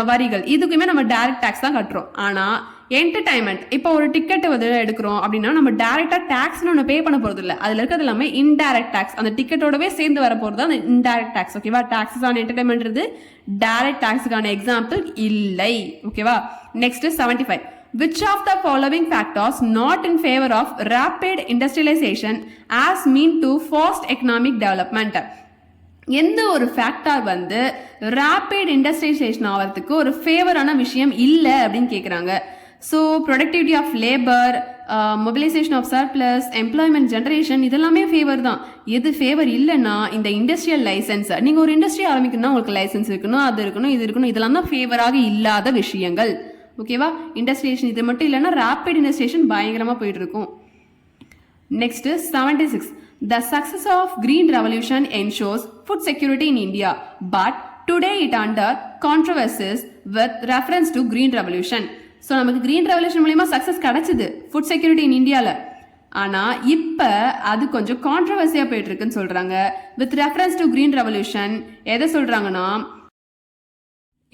வரிகள், இதுக்குமே நம்ம டைரக்ட் டேக்ஸ் தான் கட்டுறோம். ஆனால் என்டர்டைன்மெண்ட், இப்போ ஒரு டிக்கெட் வந்து எடுக்கிறோம் அப்படின்னா நம்ம டைரக்டாக டேக்ஸ்னு ஒன்று பே பண்ண போகிறது இல்லை. அதில் இருக்கிறது எல்லாமே இன்டைரக்ட் டேக்ஸ், அந்த டிக்கெட்டோடவே சேர்ந்து வர போகிறது அந்த இன்டைரக்ட் டேக்ஸ். ஓகேவா? டாக்ஸஸ் ஆன் என்டர்டைன்மெண்ட் டைரக்ட் டேக்ஸுக்கான எக்ஸாம்பிள் இல்லை. ஓகேவா? Next 75, which of the following factors not in favor of rapid industrialization as mean to fast economic development? எந்த ஒரு ஃபேக்டர் வந்து ரேபிட் இண்டஸ்ட்ரியலைசேஷன் ஆகிறதுக்கு ஒரு ஃபேவரான விஷயம் இல்லை அப்படின்னு கேட்குறாங்க. So productivity of labour, mobilisation of surplus, employment generation, இதெல்லாமே ஃபேவர் தான். எது ஃபேவர் இல்லைன்னா இந்த இண்டஸ்ட்ரியல் லைசன்ஸ். நீங்கள் ஒரு இண்டஸ்ட்ரி ஆரம்பிக்கணும்னா உங்களுக்கு லைசன்ஸ் இருக்கணும், அது இருக்கணும், இது இருக்கணும், இதெல்லாம் தான் ஃபேவராக இல்லாத விஷயங்கள். ஓகேவா? இண்டஸ்ட்ரியேஷன் இது மட்டும் இல்லைன்னா ரேபிட் இண்டஸ்ட்ரியேஷன் பயங்கரமாக போயிட்டு இருக்கும். Next 76, the success of green revolution ensures food security in India, but today it under controversies with reference to green revolution. So நமக்கு green revolution மூலமா சக்ஸஸ் கிடைச்சிது ஃபுட் செக்யூரிட்டி இன் இந்தியாவில். ஆனால் இப்போ அது கொஞ்சம் கான்ட்ரவர்சியாக போயிட்டு இருக்குன்னு சொல்கிறாங்க. With reference to green revolution எதை சொல்கிறாங்கன்னா,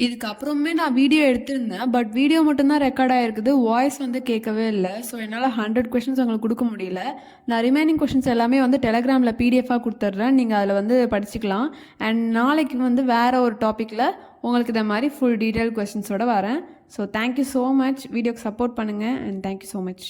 இதுக்கப்புறமே நான் வீடியோ எடுத்திருந்தேன், பட் வீடியோ மட்டும்தான் ரெக்கார்ட் ஆகிருக்குது, வாய்ஸ் வந்து கேட்கவே இல்லை. ஸோ என்னால் 100 கொஷின்ஸ் உங்களுக்கு கொடுக்க முடியல. நான் ரிமைனிங் கொஷின்ஸ் எல்லாமே வந்து டெலகிராமில் பிடிஎஃபாக கொடுத்துட்றேன், நீங்கள் அதில் வந்து படிச்சுக்கலாம். அண்ட் நாளைக்கு வந்து வேறு ஒரு டாப்பிக்கில் உங்களுக்கு இந்த மாதிரி ஃபுல் டீட்டெயில் கொஷின்ஸோடு வரேன். So thank you so much. வீடியோக்கு சப்போர்ட் பண்ணுங்கள் அண்ட் தேங்க்யூ ஸோ மச்.